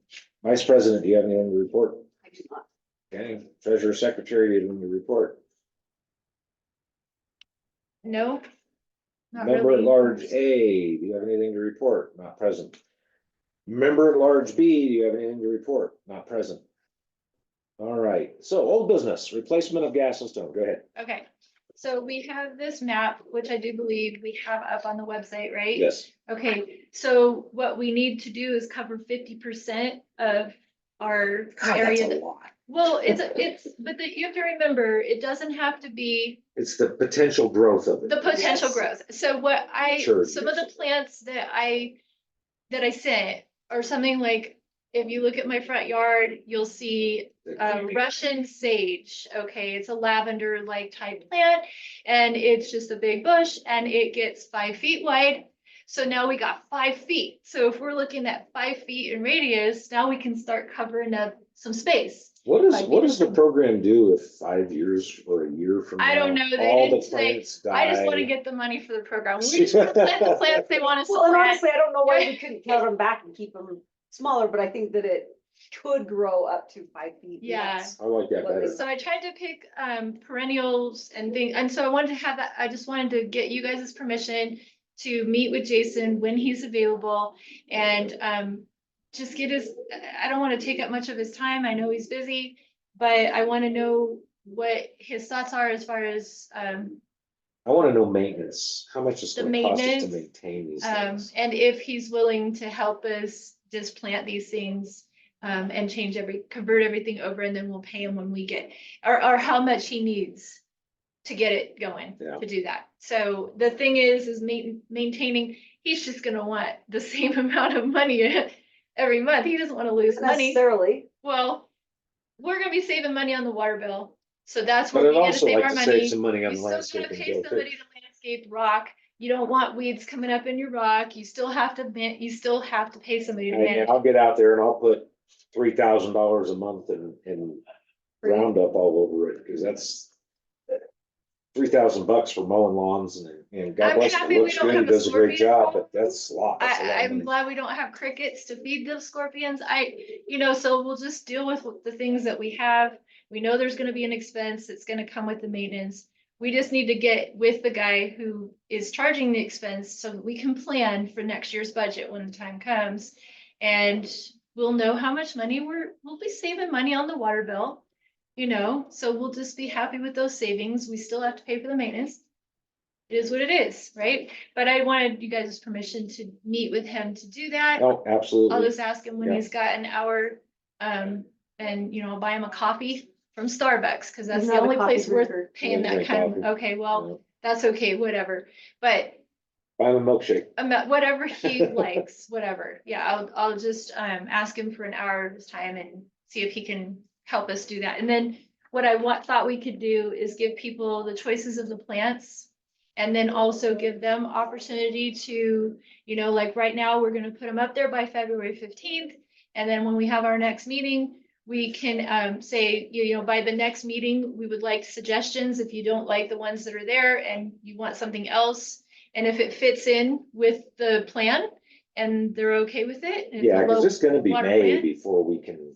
Vice President, do you have anything to report? I do not. Okay, Treasurer Secretary, do you have anything to report? No. Not Member at really. large A, do you have anything to report? Not present. Member at large B, do you have anything to report? Not present. All right, so old business, replacement of gas and stone, go ahead. Okay, so we have this map, which I do believe we have up on the website, right? Yes, Okay, so what we need to do is cover 50% of our God, that's area. a lot. Well, but you have to remember, it doesn't have to be It's the potential growth of it. the potential Yes. growth. So Sure, some of yes. the plants that I sent are something like, if you look at my front yard, you'll see Russian sage. Okay, it's a lavender like type plant and it's just a big bush and it gets 5 feet wide. So now we got 5 feet. So if we're looking at 5 feet in radius, now we can start covering up some space. What does the program do if 5 years or a year from now? I don't know. They all didn't the say- plants I just want to die? get the money for the program. We just want to plant the plants they want us to Well, and plant. honestly, I don't know why we couldn't cut them back and keep them smaller, but I think that could grow up to 5 feet. and Yeah. that's I like that what better. So I tried to pick perennials and things, and so I wanted to have that, I just wanted to get you guys' permission to meet with Jason when he's available and just get his, I don't want to take up much of his time, I know he's busy, but I want to know what his thoughts are as far as I wanna know maintenance, how much it's The gonna cost us to maintenance, maintain these things. and if he's willing to help us just plant these things and convert everything over, and then we'll pay him when we get, or how much he needs to get it going, Yeah. to do that. So the thing is maintaining, he's just gonna want the same amount of money every month. He doesn't wanna lose Not money. necessarily. Well, we're gonna be saving money on the water bill, so that's But where I'd we gotta also save like our to save money. some money on You the still gotta landscaping pay bill somebody too. to landscape rock. You don't want weeds coming up in your rock. You still have to pay somebody to manage. And I'll get out there and I'll put $3,000 a month in Roundup all over it, cause that's $3,000 for mowing lawns and God I'm bless him, happy it we looks don't good, he have a does a great scorpion job, problem. but that's a lot, that's a lot of I'm money. glad we don't have crickets to feed the scorpions. So we'll just deal with the things that we have. We know there's gonna be an expense that's gonna come with the maintenance. We just need to get with the guy who is charging the expense so that we can plan for next year's budget when the time comes. And we'll know how much money we'll be saving money on the water bill, so we'll just be happy with those savings. We still have to pay for the maintenance. It is what it is, right? But I wanted you guys' permission to meet with him to do that. Oh, I'll absolutely. just ask him when Yeah. he's got an hour, and I'll buy him a coffee from Starbucks, cause that's He's the not a only coffee place worth drinker. paying Yeah, that drink kind of, coffee. okay, well, Yeah. that's okay, whatever. But Buy him a milkshake. whatever he likes, whatever. Yeah, I'll just ask him for an hour of his time and see if he can help us do that. And then what I thought we could do is give people the choices of the plants. And then also give them opportunity to, like right now, we're gonna put them up there by February 15th. And then when we have our next meeting, we can say, by the next meeting, we would like suggestions if you don't like the ones that are there and you want something else. And if it fits in with the plan and they're okay with it. and it's a Yeah, cause low it's gonna be water May plant. before we can,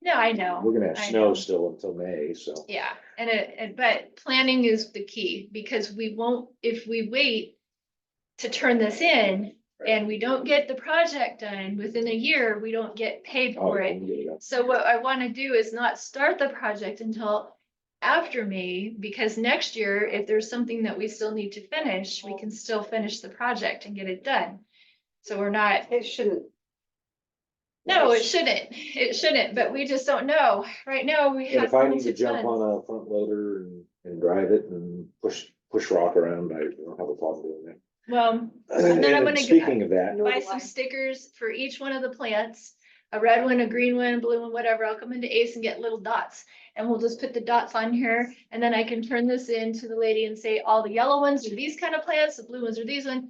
No, I know. we're gonna have I snow know. still until May, so. Yeah, but planning is the key, because we won't, if we wait to turn this in and we don't get the project done within a year, we don't get paid Oh, for yeah, it. we get it up. So what I wanna do is not start the project until after May, because next year, if there's something that we still need to finish, we can still finish the project and get it done. So we're not, It shouldn't. no, it shouldn't, but we just don't know. Right now, we And have if I need to limited jump funds. on a front loader and drive it and push rock around, I don't have a problem doing that. Well, And then I'm then gonna speaking of that, Nor buy do some I. stickers for each one of the plants, a red one, a green one, blue one, whatever. I'll come into Ace and get little dots. And we'll just put the dots on here, and then I can turn this in to the lady and say, all the yellow ones are these kind of plants, the blue ones are these ones.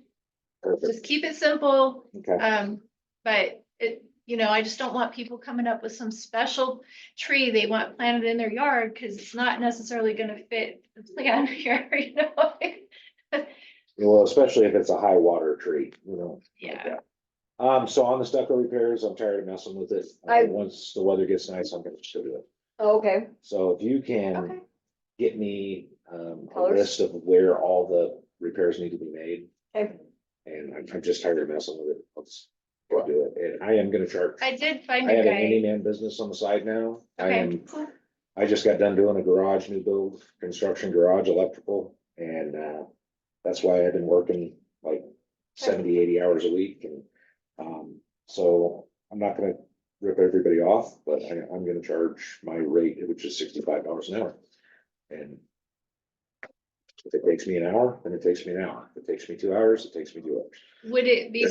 perfect, Just keep it simple. okay. But I just don't want people coming up with some special tree they want planted in their yard, because it's not necessarily gonna fit the plan here. Well, especially if it's a high water tree, Yeah. So on the stucco repairs, I'm tired of messing with it. Once the weather gets nice, I'm gonna just go do it. Oh, okay, So if you can okay. get me, a Colors? list of where all the repairs need to be made. Okay. And I'm just tired of messing with it. Let's go do it. And I am gonna charge. I did find I a have a guy. handyman business on the side now. Okay, cool. I just got done doing a garage, new build, construction garage, electrical, and, that's why I've been working like 70, 80 hours a week and, so I'm not gonna rip everybody off, but I'm gonna charge my rate, which is $65 an hour. And if it takes me an hour, then it takes me an hour. If it takes me 2 hours, it takes me 2 hours. Would it be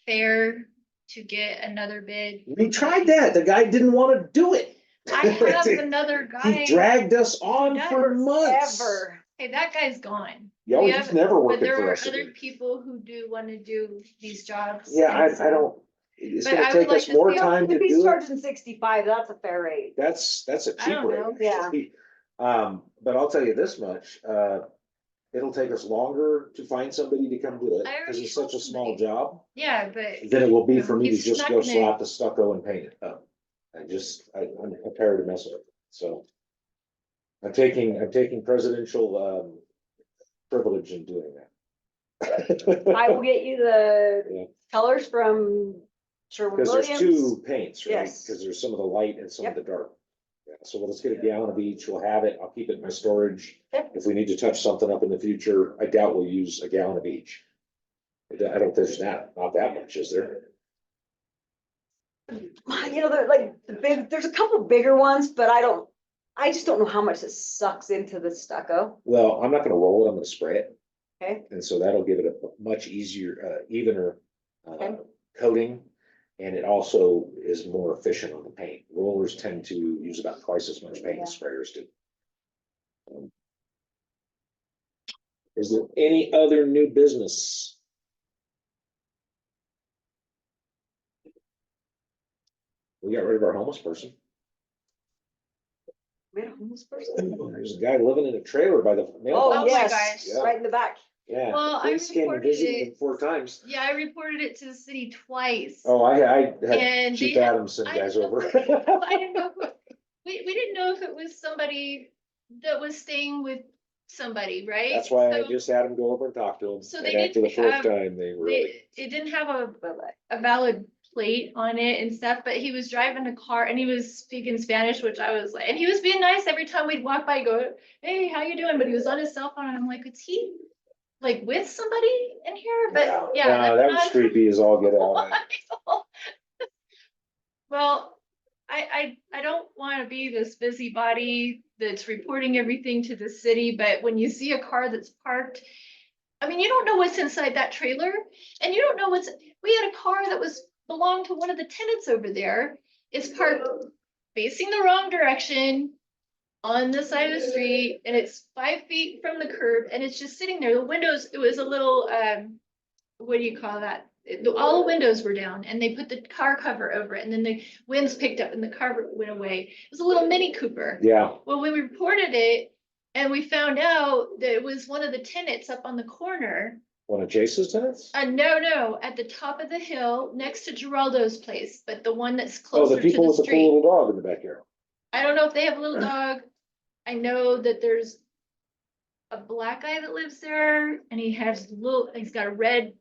fair to get another bid? We tried that. The guy didn't wanna do it. I have another guy. He dragged us on Who for months. Ever. Hey, that guy's gone. Yo, We he's have- never But working there for are us other again. people who do want to do these jobs. Yeah, and I so- don't, it's But gonna I would take like us to more see- time to If he's do it. charging 65, that's a fair rate. That's a I cheap don't rate. know. Yeah. actually. But I'll tell you this much, it'll take us longer to find somebody to come do it, I already because it's such a told small somebody. job. Yeah, but Than it will be No, for me to he's just not go gonna- slap the stucco and paint it up. I'm prepared to mess with it, so. I'm taking presidential, privilege in doing that. I will get you Yeah. the colors from Sherwin Because there's Williams. two paints, right? Yes. Because there's some of the light and some of Yep. the dark. Yeah, so let's get a gallon of each, we'll have it, I'll keep it in my storage. Yep. If we need to touch something up in the future, I doubt we'll use a gallon of each. I don't think there's not that much, is there? You know, they're like the big, there's a couple bigger ones, but I just don't know how much it sucks into the stucco. Well, I'm not gonna roll it, I'm gonna spray it. Okay. And so that'll give it a much easier, evener, Okay. coating. And it also is more efficient on the paint. Rollers tend to use about twice as much paint as sprayers do. Is there any other new business? We got rid of our homeless person. We had a homeless person. There's a guy living in a trailer by the Oh, mailbox. my yes, gosh. right in the back. Yeah. Well, I Police came and reported visited it. him 4 times. Yeah, I reported it to the city twice. Oh, I had And Chief they had- Adams send I guys didn't over. Well, I didn't know we didn't know if it was somebody that was staying with somebody, right? That's why I So just had him go over and talk to him. So And they after the didn't 4th have- time, they really. it didn't have a valid plate on it and stuff, but he was driving a car and he was speaking Spanish, which I was like, and he was being nice every time we'd walk by, go, hey, how you doing? But he was on his cell phone and I'm like, is he like with somebody in here? But yeah. No, that was creepy as all get out. Well, I don't want to be this busybody that's reporting everything to the city, but when you see a car that's parked, I mean, you don't know what's inside that trailer and you don't know we had a car that belonged to one of the tenants over there. It's parked facing the wrong direction on the side of the street and it's 5 feet from the curb and it's just sitting there. The windows, it was a little, what do you call that? All the windows were down and they put the car cover over it and then the winds picked up and the car went away. It was a little Mini Cooper. Yeah, Well, we reported it and we found out that it was one of the tenants up on the corner. one of Jace's tenants? No, at the top of the hill next to Geraldo's place, but the one that's Oh, closer the to people the with the street. cool little dog in the backyard. I don't know if they have a little dog. I know that there's a black guy that lives there and he's got a red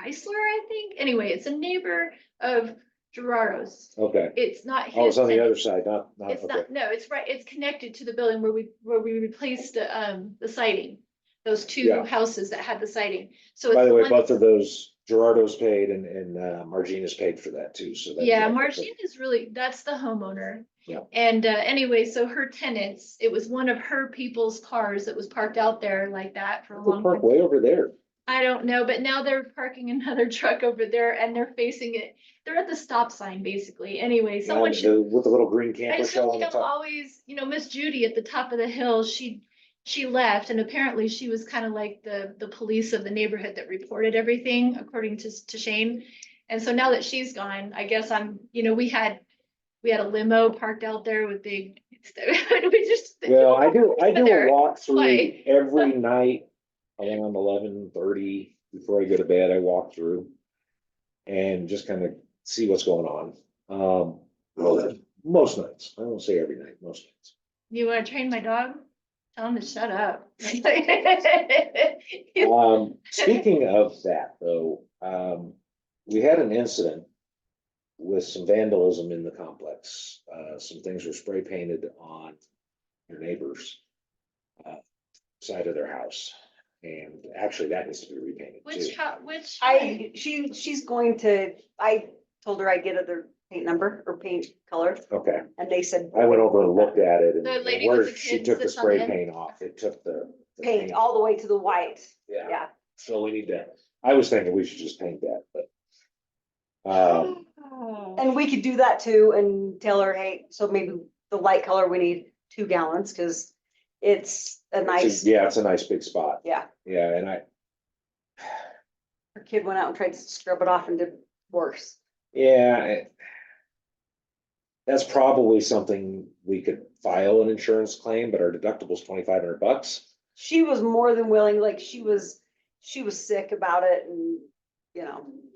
Chrysler, I think. Anyway, it's a neighbor of Gerardo's. Okay. It's not his. Oh, it's on the tenant. other side, not, It's okay. not, no, it's right, it's connected to the building where we replaced the siding. Those two Yeah. houses that had the siding. So it's By the way, one- both of those, Gerardo's paid and Margina's paid for that too, so. that's Yeah, like- Margina is really, that's the homeowner. Yeah. And anyway, so her tenants, it was one of her people's cars that was parked out there like that for a They long park time. way over there. I don't know, but now they're parking another truck over there and they're facing it. They're at the stop sign basically. Anyway, someone Yeah, should. with the little green I camper just feel shell on like the I'm top. always, Miss Judy at the top of the hill, she left and apparently she was kind of like the police of the neighborhood that reported everything according to Shane. And so now that she's gone, I guess we had a limo parked out there with big. We just. Well, I do there. a walk through Why? every night around 11:30 before I go to bed. I walk through and just kind of see what's going on. Most nights. I won't say every night, most nights. You wanna train my dog? Tell him to shut up. Speaking of that, though, we had an incident with some vandalism in the complex. Some things were spray painted on your neighbor's side of their house. And actually, that needs to be repainted too. Which? She's going to, I told her I'd get her their paint number or paint color, Okay, and they said. I went over and looked at it and The and lady where with the she kids took the that's on spray the end? paint off, it took the. Paint all the way to the white, Yeah, yeah. so we need to, I was thinking we should just paint that, but. Oh. And we could do that too and tell her, hey, so maybe the light color, we need 2 gallons, cause it's a nice, Yeah, it's a nice big spot. yeah. Yeah, and Her kid went out and tried to scrub it off and did worse. that's probably something we could file an insurance claim, but our deductible's $2,500. She was more than willing, like she was sick about it and,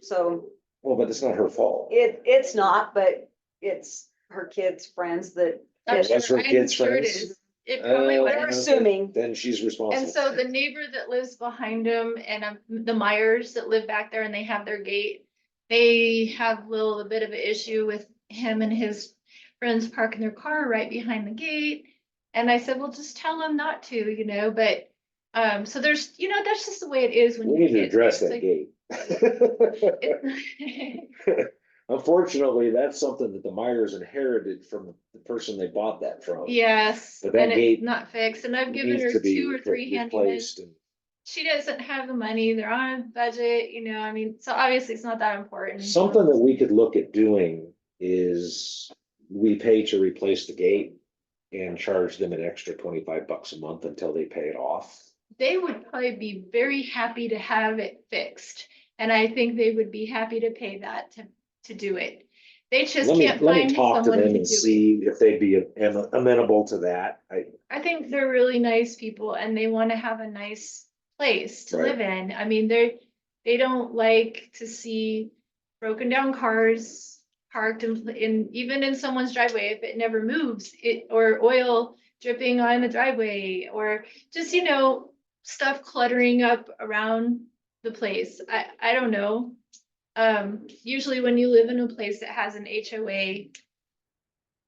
so Well, but it's not her fault. it's not, but it's, her kids' friends that, I'm That's her I'm kids' sure it friends? is. It probably Uh, was. they're assuming. Then she's responsible. And so the neighbor that lives behind them and the Myers that live back there and they have their gate, they have a bit of an issue with him and his friends parking their car right behind the gate. And I said, well, just tell them not to, but, so there's, that's just the way it is when We you. need to address that gate. Unfortunately, that's something that the Myers inherited from the person they bought that from. Yes, But that and gate it's not fixed, and I've given Needs her to be 2 or 3 handymen. replaced and She doesn't have the money, they're on a budget, so obviously it's not that important. something that we could look at doing is we pay to replace the gate and charge them an extra $25 a month until they pay it off. They would probably be very happy to have it fixed, and I think they would be happy to pay that to do it. They just can't Let me find talk to someone them to do and it. see if they'd be amenable to that. I think they're really nice people and they want to have a nice place to Right. live in. I mean, they don't like to see broken down cars parked even in someone's driveway if it never moves, or oil dripping on the driveway, or just, stuff cluttering up around the place. I don't know. Usually when you live in a place that has an HOA,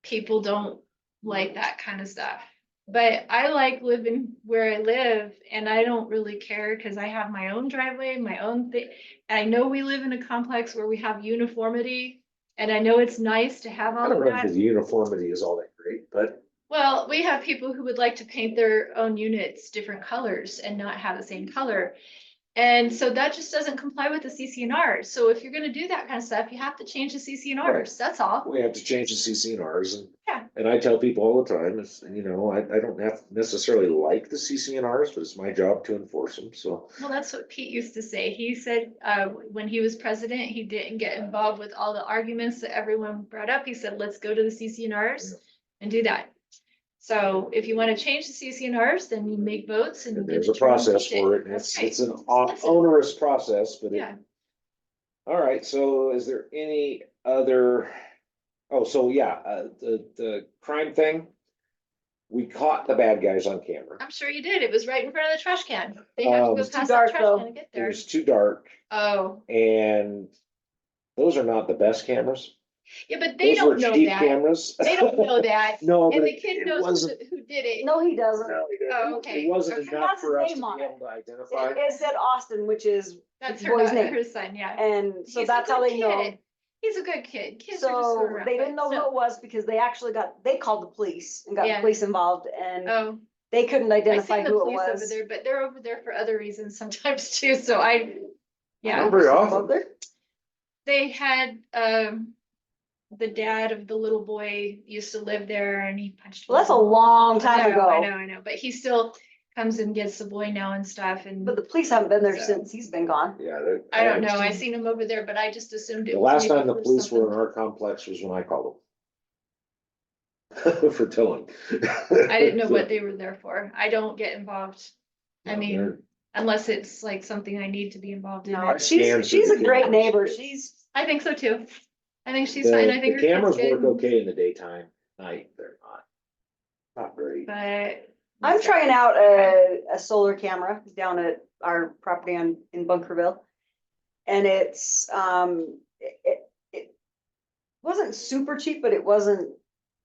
people don't like that kind of stuff. But I like living where I live and I don't really care because I have my own driveway, my own thing. I know we live in a complex where we have uniformity and I know it's nice to have I all don't of know if that. the uniformity is all that great, but Well, we have people who would like to paint their own units different colors and not have the same color. And so that just doesn't comply with the CCNR. So if you're gonna do that kind of stuff, you have to change the CCNRs, that's all. we have to change the CCNRs and. Yeah. And I tell people all the time, I don't have to necessarily like the CCNRs, but it's my job to enforce them, so. Well, that's what Pete used to say. He said, when he was president, he didn't get involved with all the arguments that everyone brought up. He said, let's go to the CCNRs and do that. So if you want to change the CCNRs, then you make votes and. And get there's a the term and process change for it, and That's it's right. an Expensive. onerous process, but Yeah. All right, so is there any other? Oh, so yeah, the crime thing. We caught the bad guys on camera. I'm sure you did. It was right in front of the trash can. They have to go It's too past dark, that trash though. can to get It there. was too dark, Oh, and those are not the best cameras. yeah, but they Those were don't know cheap that. cameras. They don't know that. No, And but the kid it knows wasn't. who did it. No, he doesn't. Oh, okay. It wasn't Okay. enough That's for his us to name on be it. able to identify. It said Austin, which is That's the boy's name. her son, yeah. And so He's a that's how good they know. kid. He's a good kid. Kids are just So screwed around, they but didn't know who still. it was because they called the police and got the Yeah. police involved and Oh, they couldn't I identify seen the who it police over was. there, but they're over there for other reasons sometimes too, so yeah. Not very often. They had, the dad of the little boy used to live there and he punched. Well, that's a him. long time I know, ago. I know, but he still comes and gets the boy now and stuff and. But the police haven't been there So. since he's been gone. Yeah. I don't know, I seen him over there, but I just assumed it The was last maybe time the for police were in something. our complex was when I called them. For towing. I didn't know what they were there for. I don't get involved. I mean, They're- unless it's like something I need to be involved in. No, I scanned she's through a the great cameras. neighbor. She's, I think so too. I think she's fine. I think The her cameras kid's work good, okay in the daytime, night, they're not great. but. I'm trying out a solar camera down at our property in Bunkerville. And it's, it wasn't super cheap, but it wasn't,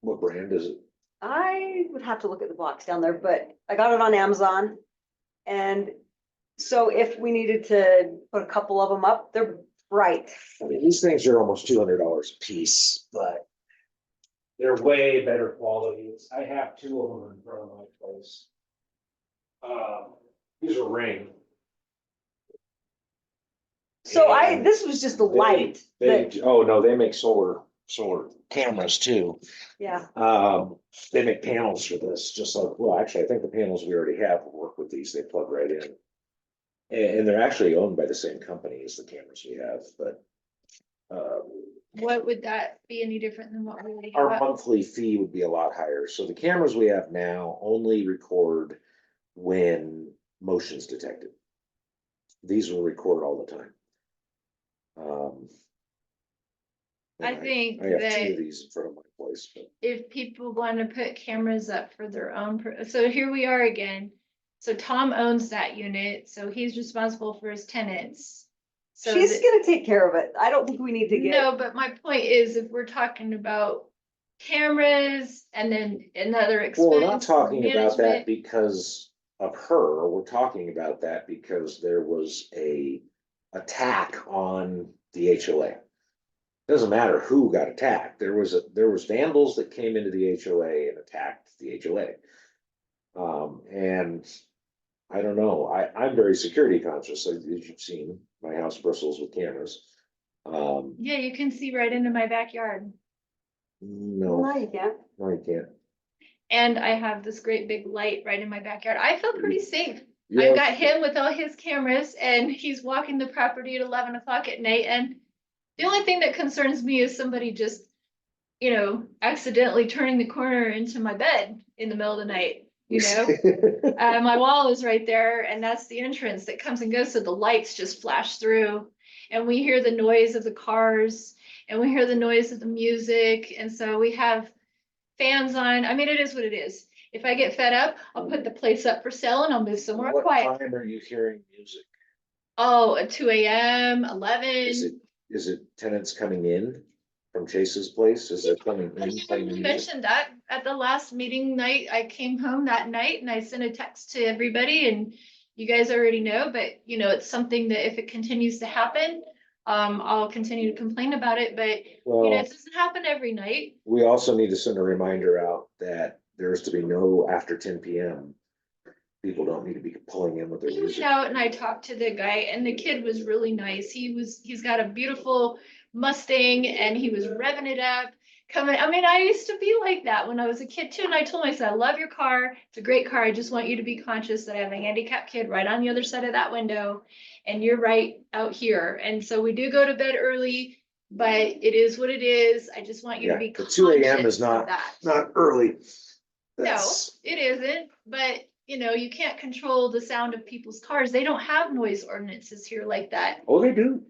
What brand is it? I would have to look at the box down there, but I got it on Amazon. And so if we needed to put a couple of them up, they're bright. I mean, these things are almost $200 a piece, but they're way better quality. I have 2 of them in front of my place. These are Ring. So And this was just the light. Oh, no, they make solar cameras too. Yeah, They make panels for this, just like, well, actually, I think the panels we already have will work with these. They plug right in. And they're actually owned by the same company as the cameras we have, but What would that be any different than what we already our have? monthly fee would be a lot higher. So the cameras we have now only record when motion's detected. These will record all the time. I And think I have two that of these in front of my place, but if people want to put cameras up for their own, so here we are again. So Tom owns that unit, so he's responsible for his tenants. So She's that- gonna take care of it. I don't think we need to get, No, but my point is, if we're talking about cameras and then another expense. well, we're not talking about that management, because of her. We're talking about that because there was a attack on the HOA. Doesn't matter who got attacked. There was vandals that came into the HOA and attacked the HOA. And I don't know, I'm very security conscious, as you've seen, my house bristles with cameras. Yeah, you can see right into my backyard. no, No, you can't. no, you can't. And I have this great big light right in my backyard. I feel pretty safe. You I've have- got him with all his cameras and he's walking the property at 11 o'clock at night. And the only thing that concerns me is somebody just, accidentally turning the corner into my bed in the middle of the night, my wall is right there and that's the entrance that comes and goes. So the lights just flash through and we hear the noise of the cars and we hear the noise of the music. And so we have fans on. I mean, it is what it is. If I get fed up, I'll put the place up for sale and I'll move somewhere What quiet. time are you hearing music? Oh, at 2 a.m., 11. Is it tenants coming in from Chase's place? Is it coming in You playing music? mentioned that at the last meeting night. I came home that night and I sent a text to everybody and you guys already know, but it's something that if it continues to happen, I'll continue to complain about it, but it Well, doesn't happen every night. we also need to send a reminder out that there's to be no after 10 PM. People don't need to be pulling in with their He went music. out and I talked to the guy and the kid was really nice. He's got a beautiful Mustang and he was revving it up. I mean, I used to be like that when I was a kid too. And I told him, I said, I love your car. It's a great car. I just want you to be conscious that I have a handicapped kid right on the other side of that window. And you're right out here. And so we do go to bed early, but it is what it is. I just want you to Yeah, be the conscious 2 AM of is not that. early. No, That's- it isn't, but you can't control the sound of people's cars. They don't have noise ordinances here like that. Oh, they do.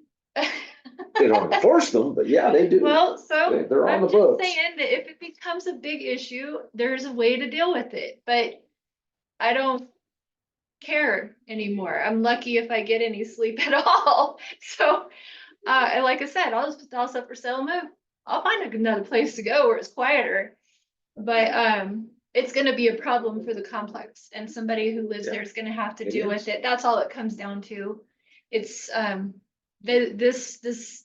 They don't enforce them, but yeah, they do. Well, so They're on I'm the just books. saying that if it becomes a big issue, there's a way to deal with it, but I don't care anymore. I'm lucky if I get any sleep at all. So, and like I said, I'll just put the house up for sale and move. I'll find another place to go where it's quieter. But, it's gonna be a problem for the complex and somebody who lives Yeah, there is gonna have to it deal is. with it. That's all it comes down to. It's, this,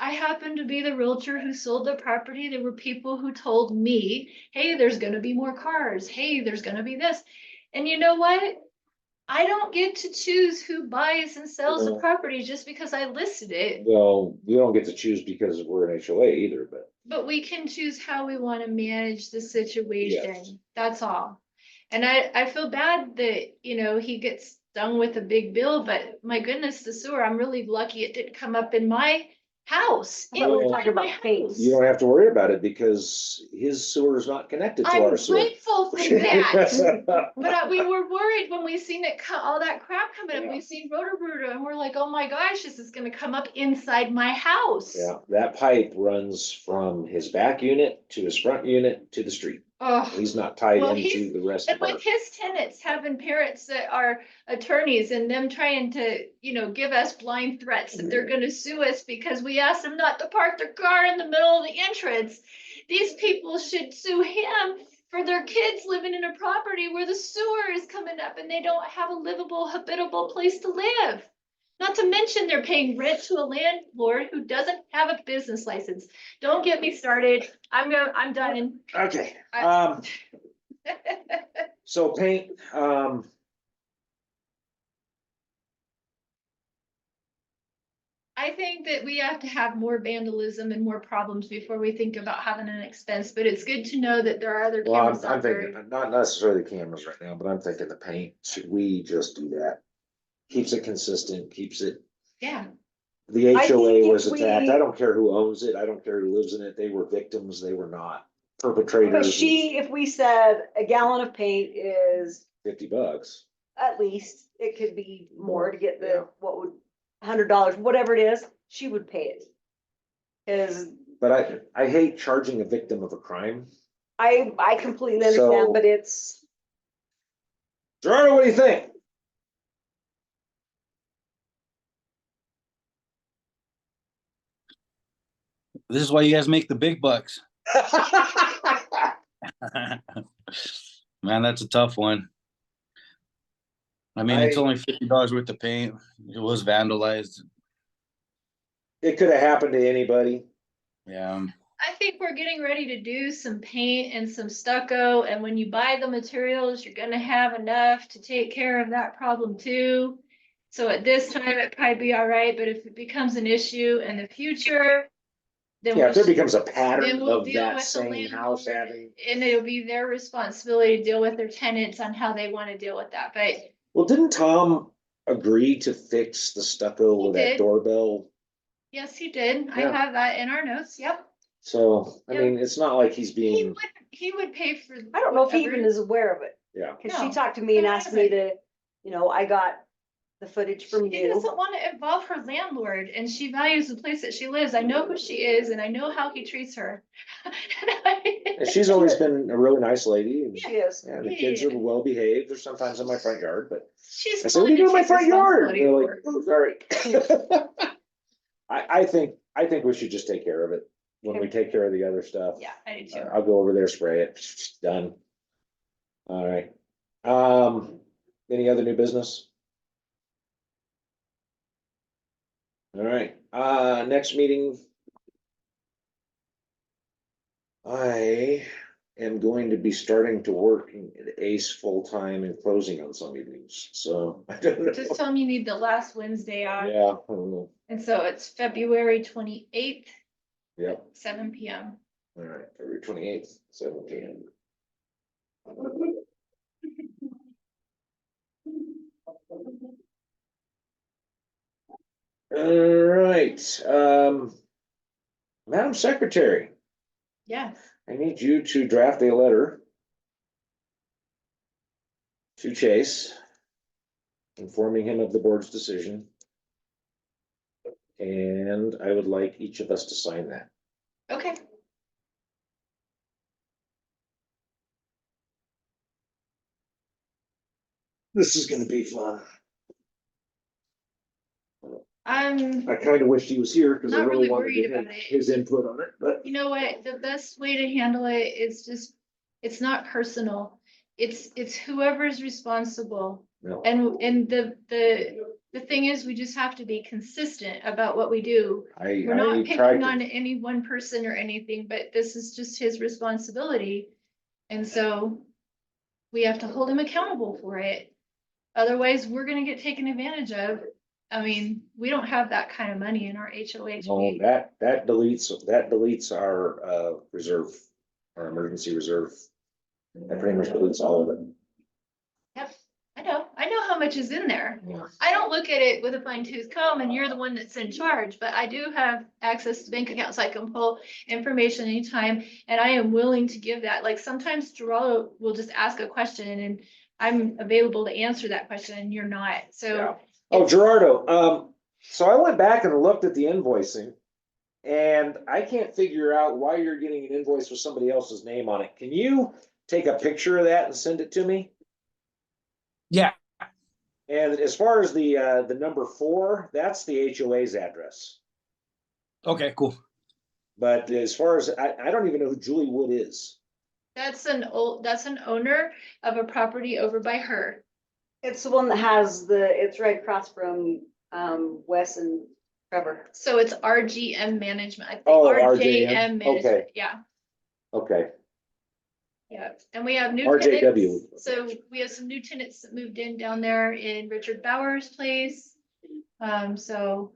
I happen to be the realtor who sold the property. There were people who told me, hey, there's gonna be more cars. Hey, there's gonna be this. And you know what? I don't get to choose who buys and sells the No. property just because I listed it. Well, we don't get to choose because we're an HOA either, But we can choose how we want to manage the Yes. situation. That's all. And I feel bad that, he gets stung with a big bill, but my goodness, the sewer, I'm really lucky it didn't come up in my house. I thought we were Inside talking my about paint. house. you don't have to worry about it because his sewer is not connected to I'm our sewer. grateful for that. But we were worried when we seen all that crap coming up. Yeah. We seen Roto-Rooter and we're like, oh my gosh, this is gonna come up inside my house. Yeah, that pipe runs from his back unit to his front unit to the street. Oh. He's not tied Well, into the rest And of our. with his tenants having parents that are attorneys and them trying to, give us blind threats that they're gonna sue us because we asked them not to park their car in the middle of the entrance. These people should sue him for their kids living in a property where the sewer is coming up and they don't have a livable, habitable place to live. Not to mention they're paying rent to a landlord who doesn't have a business license. Don't get me started. I'm done. Okay, I- so paint, I think that we have to have more vandalism and more problems before we think about having an expense, but it's good to know that there are other well, cameras I'm out there. thinking, not necessarily cameras right now, but I'm thinking the paint, should we just do that? Keeps it consistent, keeps it, Yeah, the I HOA think if was attacked, we- I don't care who owns it, I don't care who lives in it, they were victims, they were not But perpetrators. if we said a gallon of paint is $50. at least, it could be more to get Yeah. $100, whatever it is, she would pay it. Cause But I hate charging a victim of a crime. I completely understand, So- but it's, Gerardo, what do you think? This is why you guys make the big bucks. Man, that's a tough one. I mean, it's I- only $50 worth of paint. It was vandalized. It could have happened to anybody. Yeah. I think we're getting ready to do some paint and some stucco, and when you buy the materials, you're gonna have enough to take care of that problem too. So at this time, it'd probably be all right, but if it becomes an issue in the future, then Yeah, if there we'll, becomes a then pattern we'll of deal that with the same house landlord. having. And it'll be their responsibility to deal with their tenants on how they wanna deal with that, but Well, didn't Tom agree to fix the stucco He with that did. doorbell? yes, he did. I Yeah. have that in our notes, yep. So, I Yep. mean, it's not like he's He being, would, he would pay for. I don't know if he whatever. even is aware of it. yeah. Cause she No, talked to me and he asked me to, I got the footage from She you. doesn't want to involve her landlord, and she values the place that she lives. I know who she is, and I know how he treats her. And she's always been a really nice lady. And, She is. yeah, the kids are well behaved. There's sometimes in my front yard, but She's I said, what are you willing doing to in my take front yard? responsibility And they're for like, it. oh, sorry. I think we should just take care of it when we take care of the other stuff. Yeah, I do too. I'll go over there, spray it, done. All right. Any other new business? All right, next meeting. I am going to be starting to work at Ace full-time and closing on some evenings, so. I don't know. Just tell them you need the last Wednesday off, Yeah, I don't know. and so it's February 28th, Yep, 7 p.m. all right, February 28th, 7 p.m. All right, Madam Secretary, Yes. I need you to draft a letter to Chase, informing him of the board's decision. And I would like each of us to sign that. Okay. This is gonna be fun. I'm. I kind of wished he was here because I Not really really wanted worried to get about it. his input on it, but You know what, the best way to handle it is just, it's not personal. It's whoever's responsible. no. And the thing is, we just have to be consistent about what we do. We're I not tried picking on to, any one person or anything, but this is just his responsibility. And so we have to hold him accountable for it. Otherwise, we're gonna get taken advantage of. I mean, we don't have that kind of money in our HOA. no, that deletes our reserve, our emergency reserve. That pretty much deletes all of it. Yep, I know how much is in there. Yeah. I don't look at it with a fine tooth comb, and you're the one that's in charge, but I do have access to bank accounts. I can pull information anytime, and I am willing to give that. Like sometimes Geraldo will just ask a question and I'm available to answer that question and you're not, Yeah. so. Oh, Gerardo, so I went back and looked at the invoicing. And I can't figure out why you're getting an invoice with somebody else's name on it. Can you take a picture of that and send it to me? Yeah. And as far as the number 4, that's the HOA's address. Okay, cool. But as far as, I don't even know who Julie Wood is. That's an owner of a property over by her. It's the one that has it's right across from, Wes and Trevor. So it's RGM Management. I think Oh, RJM RJM, Management, okay. yeah. Okay, Yeah, and we have new RJW. tenants, so we have some new tenants that moved in down there in Richard Bauer's place. So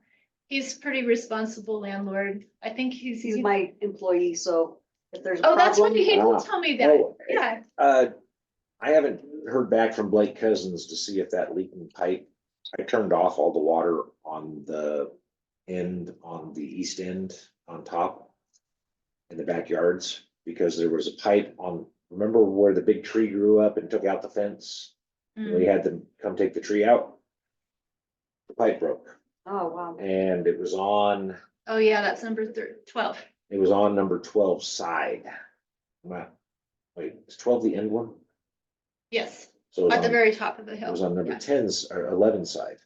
he's pretty responsible landlord. I think He's my employee, so if there's a Oh, that's right, problem, he Ah. did tell me that, Oh, yeah. I haven't heard back from Blake Cousins to see if that leaking pipe, I turned off all the water on the end, on the east end, on top. In the backyards, because there was a pipe on, remember where the big tree grew up and took out the fence? Mm. We had them come take the tree out. The pipe broke oh, wow. and it was on Oh, yeah, that's number 12. It was on number 12 side. Wow. Wait, is 12 the end one? Yes, So it was at the on, very top of the it hill. was on number Yeah. 10's or 11 side,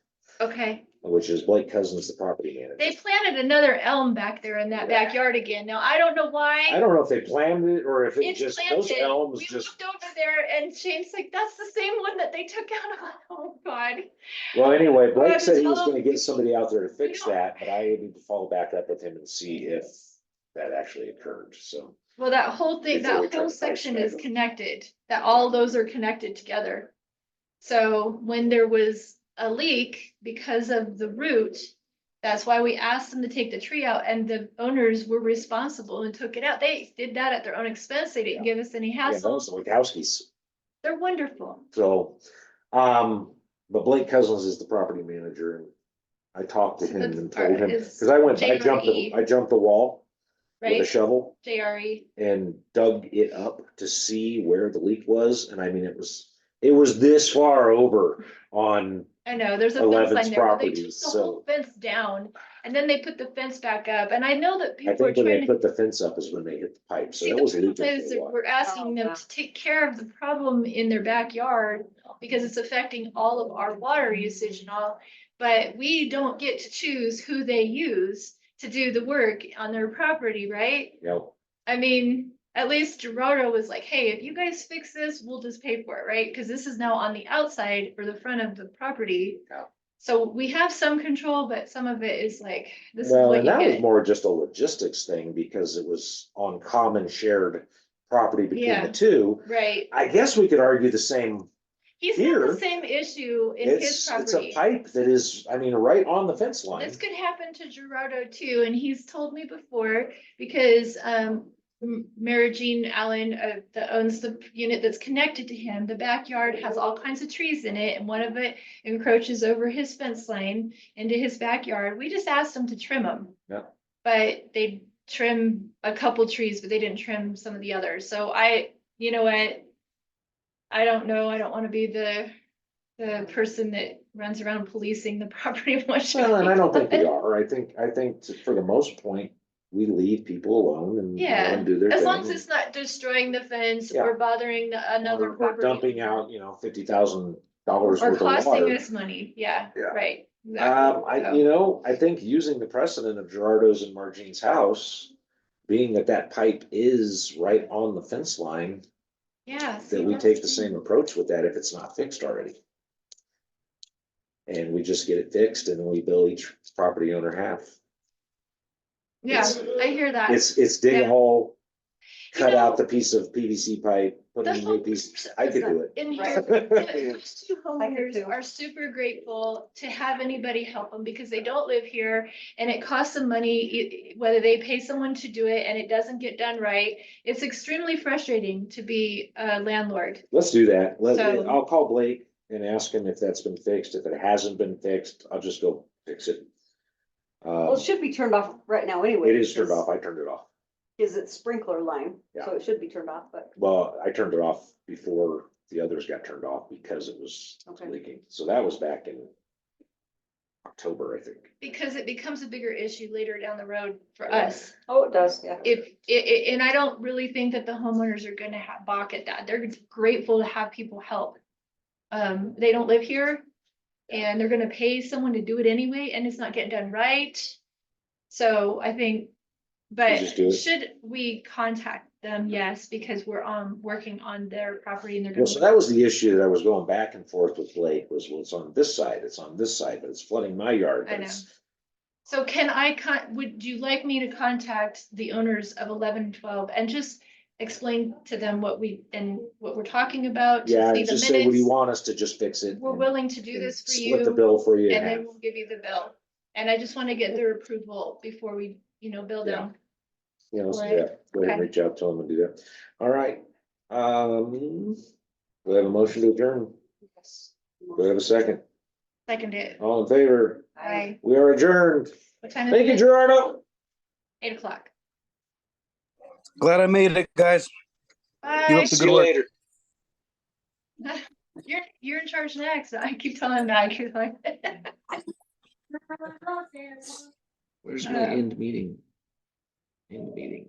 Okay. which is Blake Cousins, the property They manager. planted another elm back there in that backyard again. Now, I don't know why. I don't know if they planned it or if it It's just, those planted. elms We just, looked over there and Shane's like, that's the same one that they took out. Oh, God. well, anyway, I Blake had to said he tell was gonna him, get somebody out there to fix don't- that, but I need to follow back up with him and see if that actually occurred, so. Well, that whole thing, Before we that turn whole the price section back is up. connected, that all those are connected together. So when there was a leak because of the root, that's why we asked them to take the tree out and the owners were responsible and took it out. They did that at their own expense. They didn't give us any Yeah, hassle. those are Wachowskis. They're wonderful. So, but Blake Cousins is the property manager and I talked to him and told him, It's cause I JRE. jumped the wall with a Right, shovel JRE. and dug it up to see where the leak was. And I mean, it was this far over on, I know, there's a fence 11's line there. Well, they took properties, the whole fence down and then they put the fence back up. And I know that I people are think when trying they to. put the fence up is when they hit the pipe. So See, that the was problem leaking is for a that while. we're asking Oh, them yeah. to take care of the problem in their backyard because it's affecting all of our water usage and all. But we don't get to choose who they use to do the work on their property, right? You know, I mean, at least Gerardo was like, hey, if you guys fix this, we'll just pay for it, right? Because this is now on the outside or the front of the property. Yeah. So we have some control, but some of it is like, this is well, what and you that was get. more just a logistics thing because it was on common shared property between Yeah. the two. Right. I guess we could argue the same. He's got Here, the same issue in his It's a property. pipe that is, I mean, right on the fence line. This could happen to Gerardo too, and he's told me before, because Mary Jean Allen that owns the unit that's connected to him, the backyard has all kinds of trees in it, and one of it encroaches over his fence line into his backyard. We just asked them to trim them. Yeah. But they trim a couple trees, but they didn't trim some of the others. So you know what? I don't know. I don't want to be the person that runs around policing the property. Well, and I don't think we are. I think for the most point, we leave people alone and let Yeah, them do their as thing. long as it's not destroying the fence Yeah. or bothering another Or property. dumping out, $50,000 Or worth of costing water. us money, yeah, Yeah. right. exactly. So, I think using the precedent of Gerardo's and Margine's house, being that pipe is right on the fence line, yeah. see, that we that's take the thing. same approach with that if it's not fixed already. And we just get it fixed and then we bill each property owner half. Yeah, I hear that. It's dig a Yeah. hole, You cut know, out the piece of PVC pipe, put The in a new piece. I could do it. In here, Right. the two I could homeowners too. are super grateful to have anybody help them because they don't live here and it costs them money, whether they pay someone to do it and it doesn't get done right. It's extremely frustrating to be a landlord. Let's do that. So- I'll call Blake and ask him if that's been fixed. If it hasn't been fixed, I'll just go fix it. Well, it should be turned off right now anyway. It is turned off. I turned it off. Is it sprinkler line? So Yeah. it should be turned off, but Well, I turned it off before the others got turned off because it was Okay. leaking. So that was back in October, I think. Because it becomes a bigger issue later down the road for Yeah. us. oh, it does, yeah. If, and I don't really think that the homeowners are gonna balk at that. They're grateful to have people help. They don't live here and they're gonna pay someone to do it anyway, and it's not getting done right. So I think, but just do it. should we contact them? Yes, because we're working on their property and they're Well, so gonna. that was the issue that I was going back and forth with Blake was, well, it's on this side, but it's flooding my yard. I but know. it's- So would you like me to contact the owners of 11 and 12 and just explain to them what we're talking about? to Yeah, see and the just say, what do you minutes? want us to just fix it? We're and willing to do this for Split the you, bill for you in and then half. we'll give you the bill. And I just want to get their approval before we, bill them. Yeah, let's do Right. that. Go ahead and Okay. reach out to them and do that. All right. We have a motion to adjourn. Do we have a second? Second it. All in favor? Bye. We are adjourned. What time is Thank you, it? Gerardo. 8:00. Glad I made it, guys. Keep Bye. up the good work. You're in charge next. I keep telling him that. I keep like. Where's my end meeting? End meeting.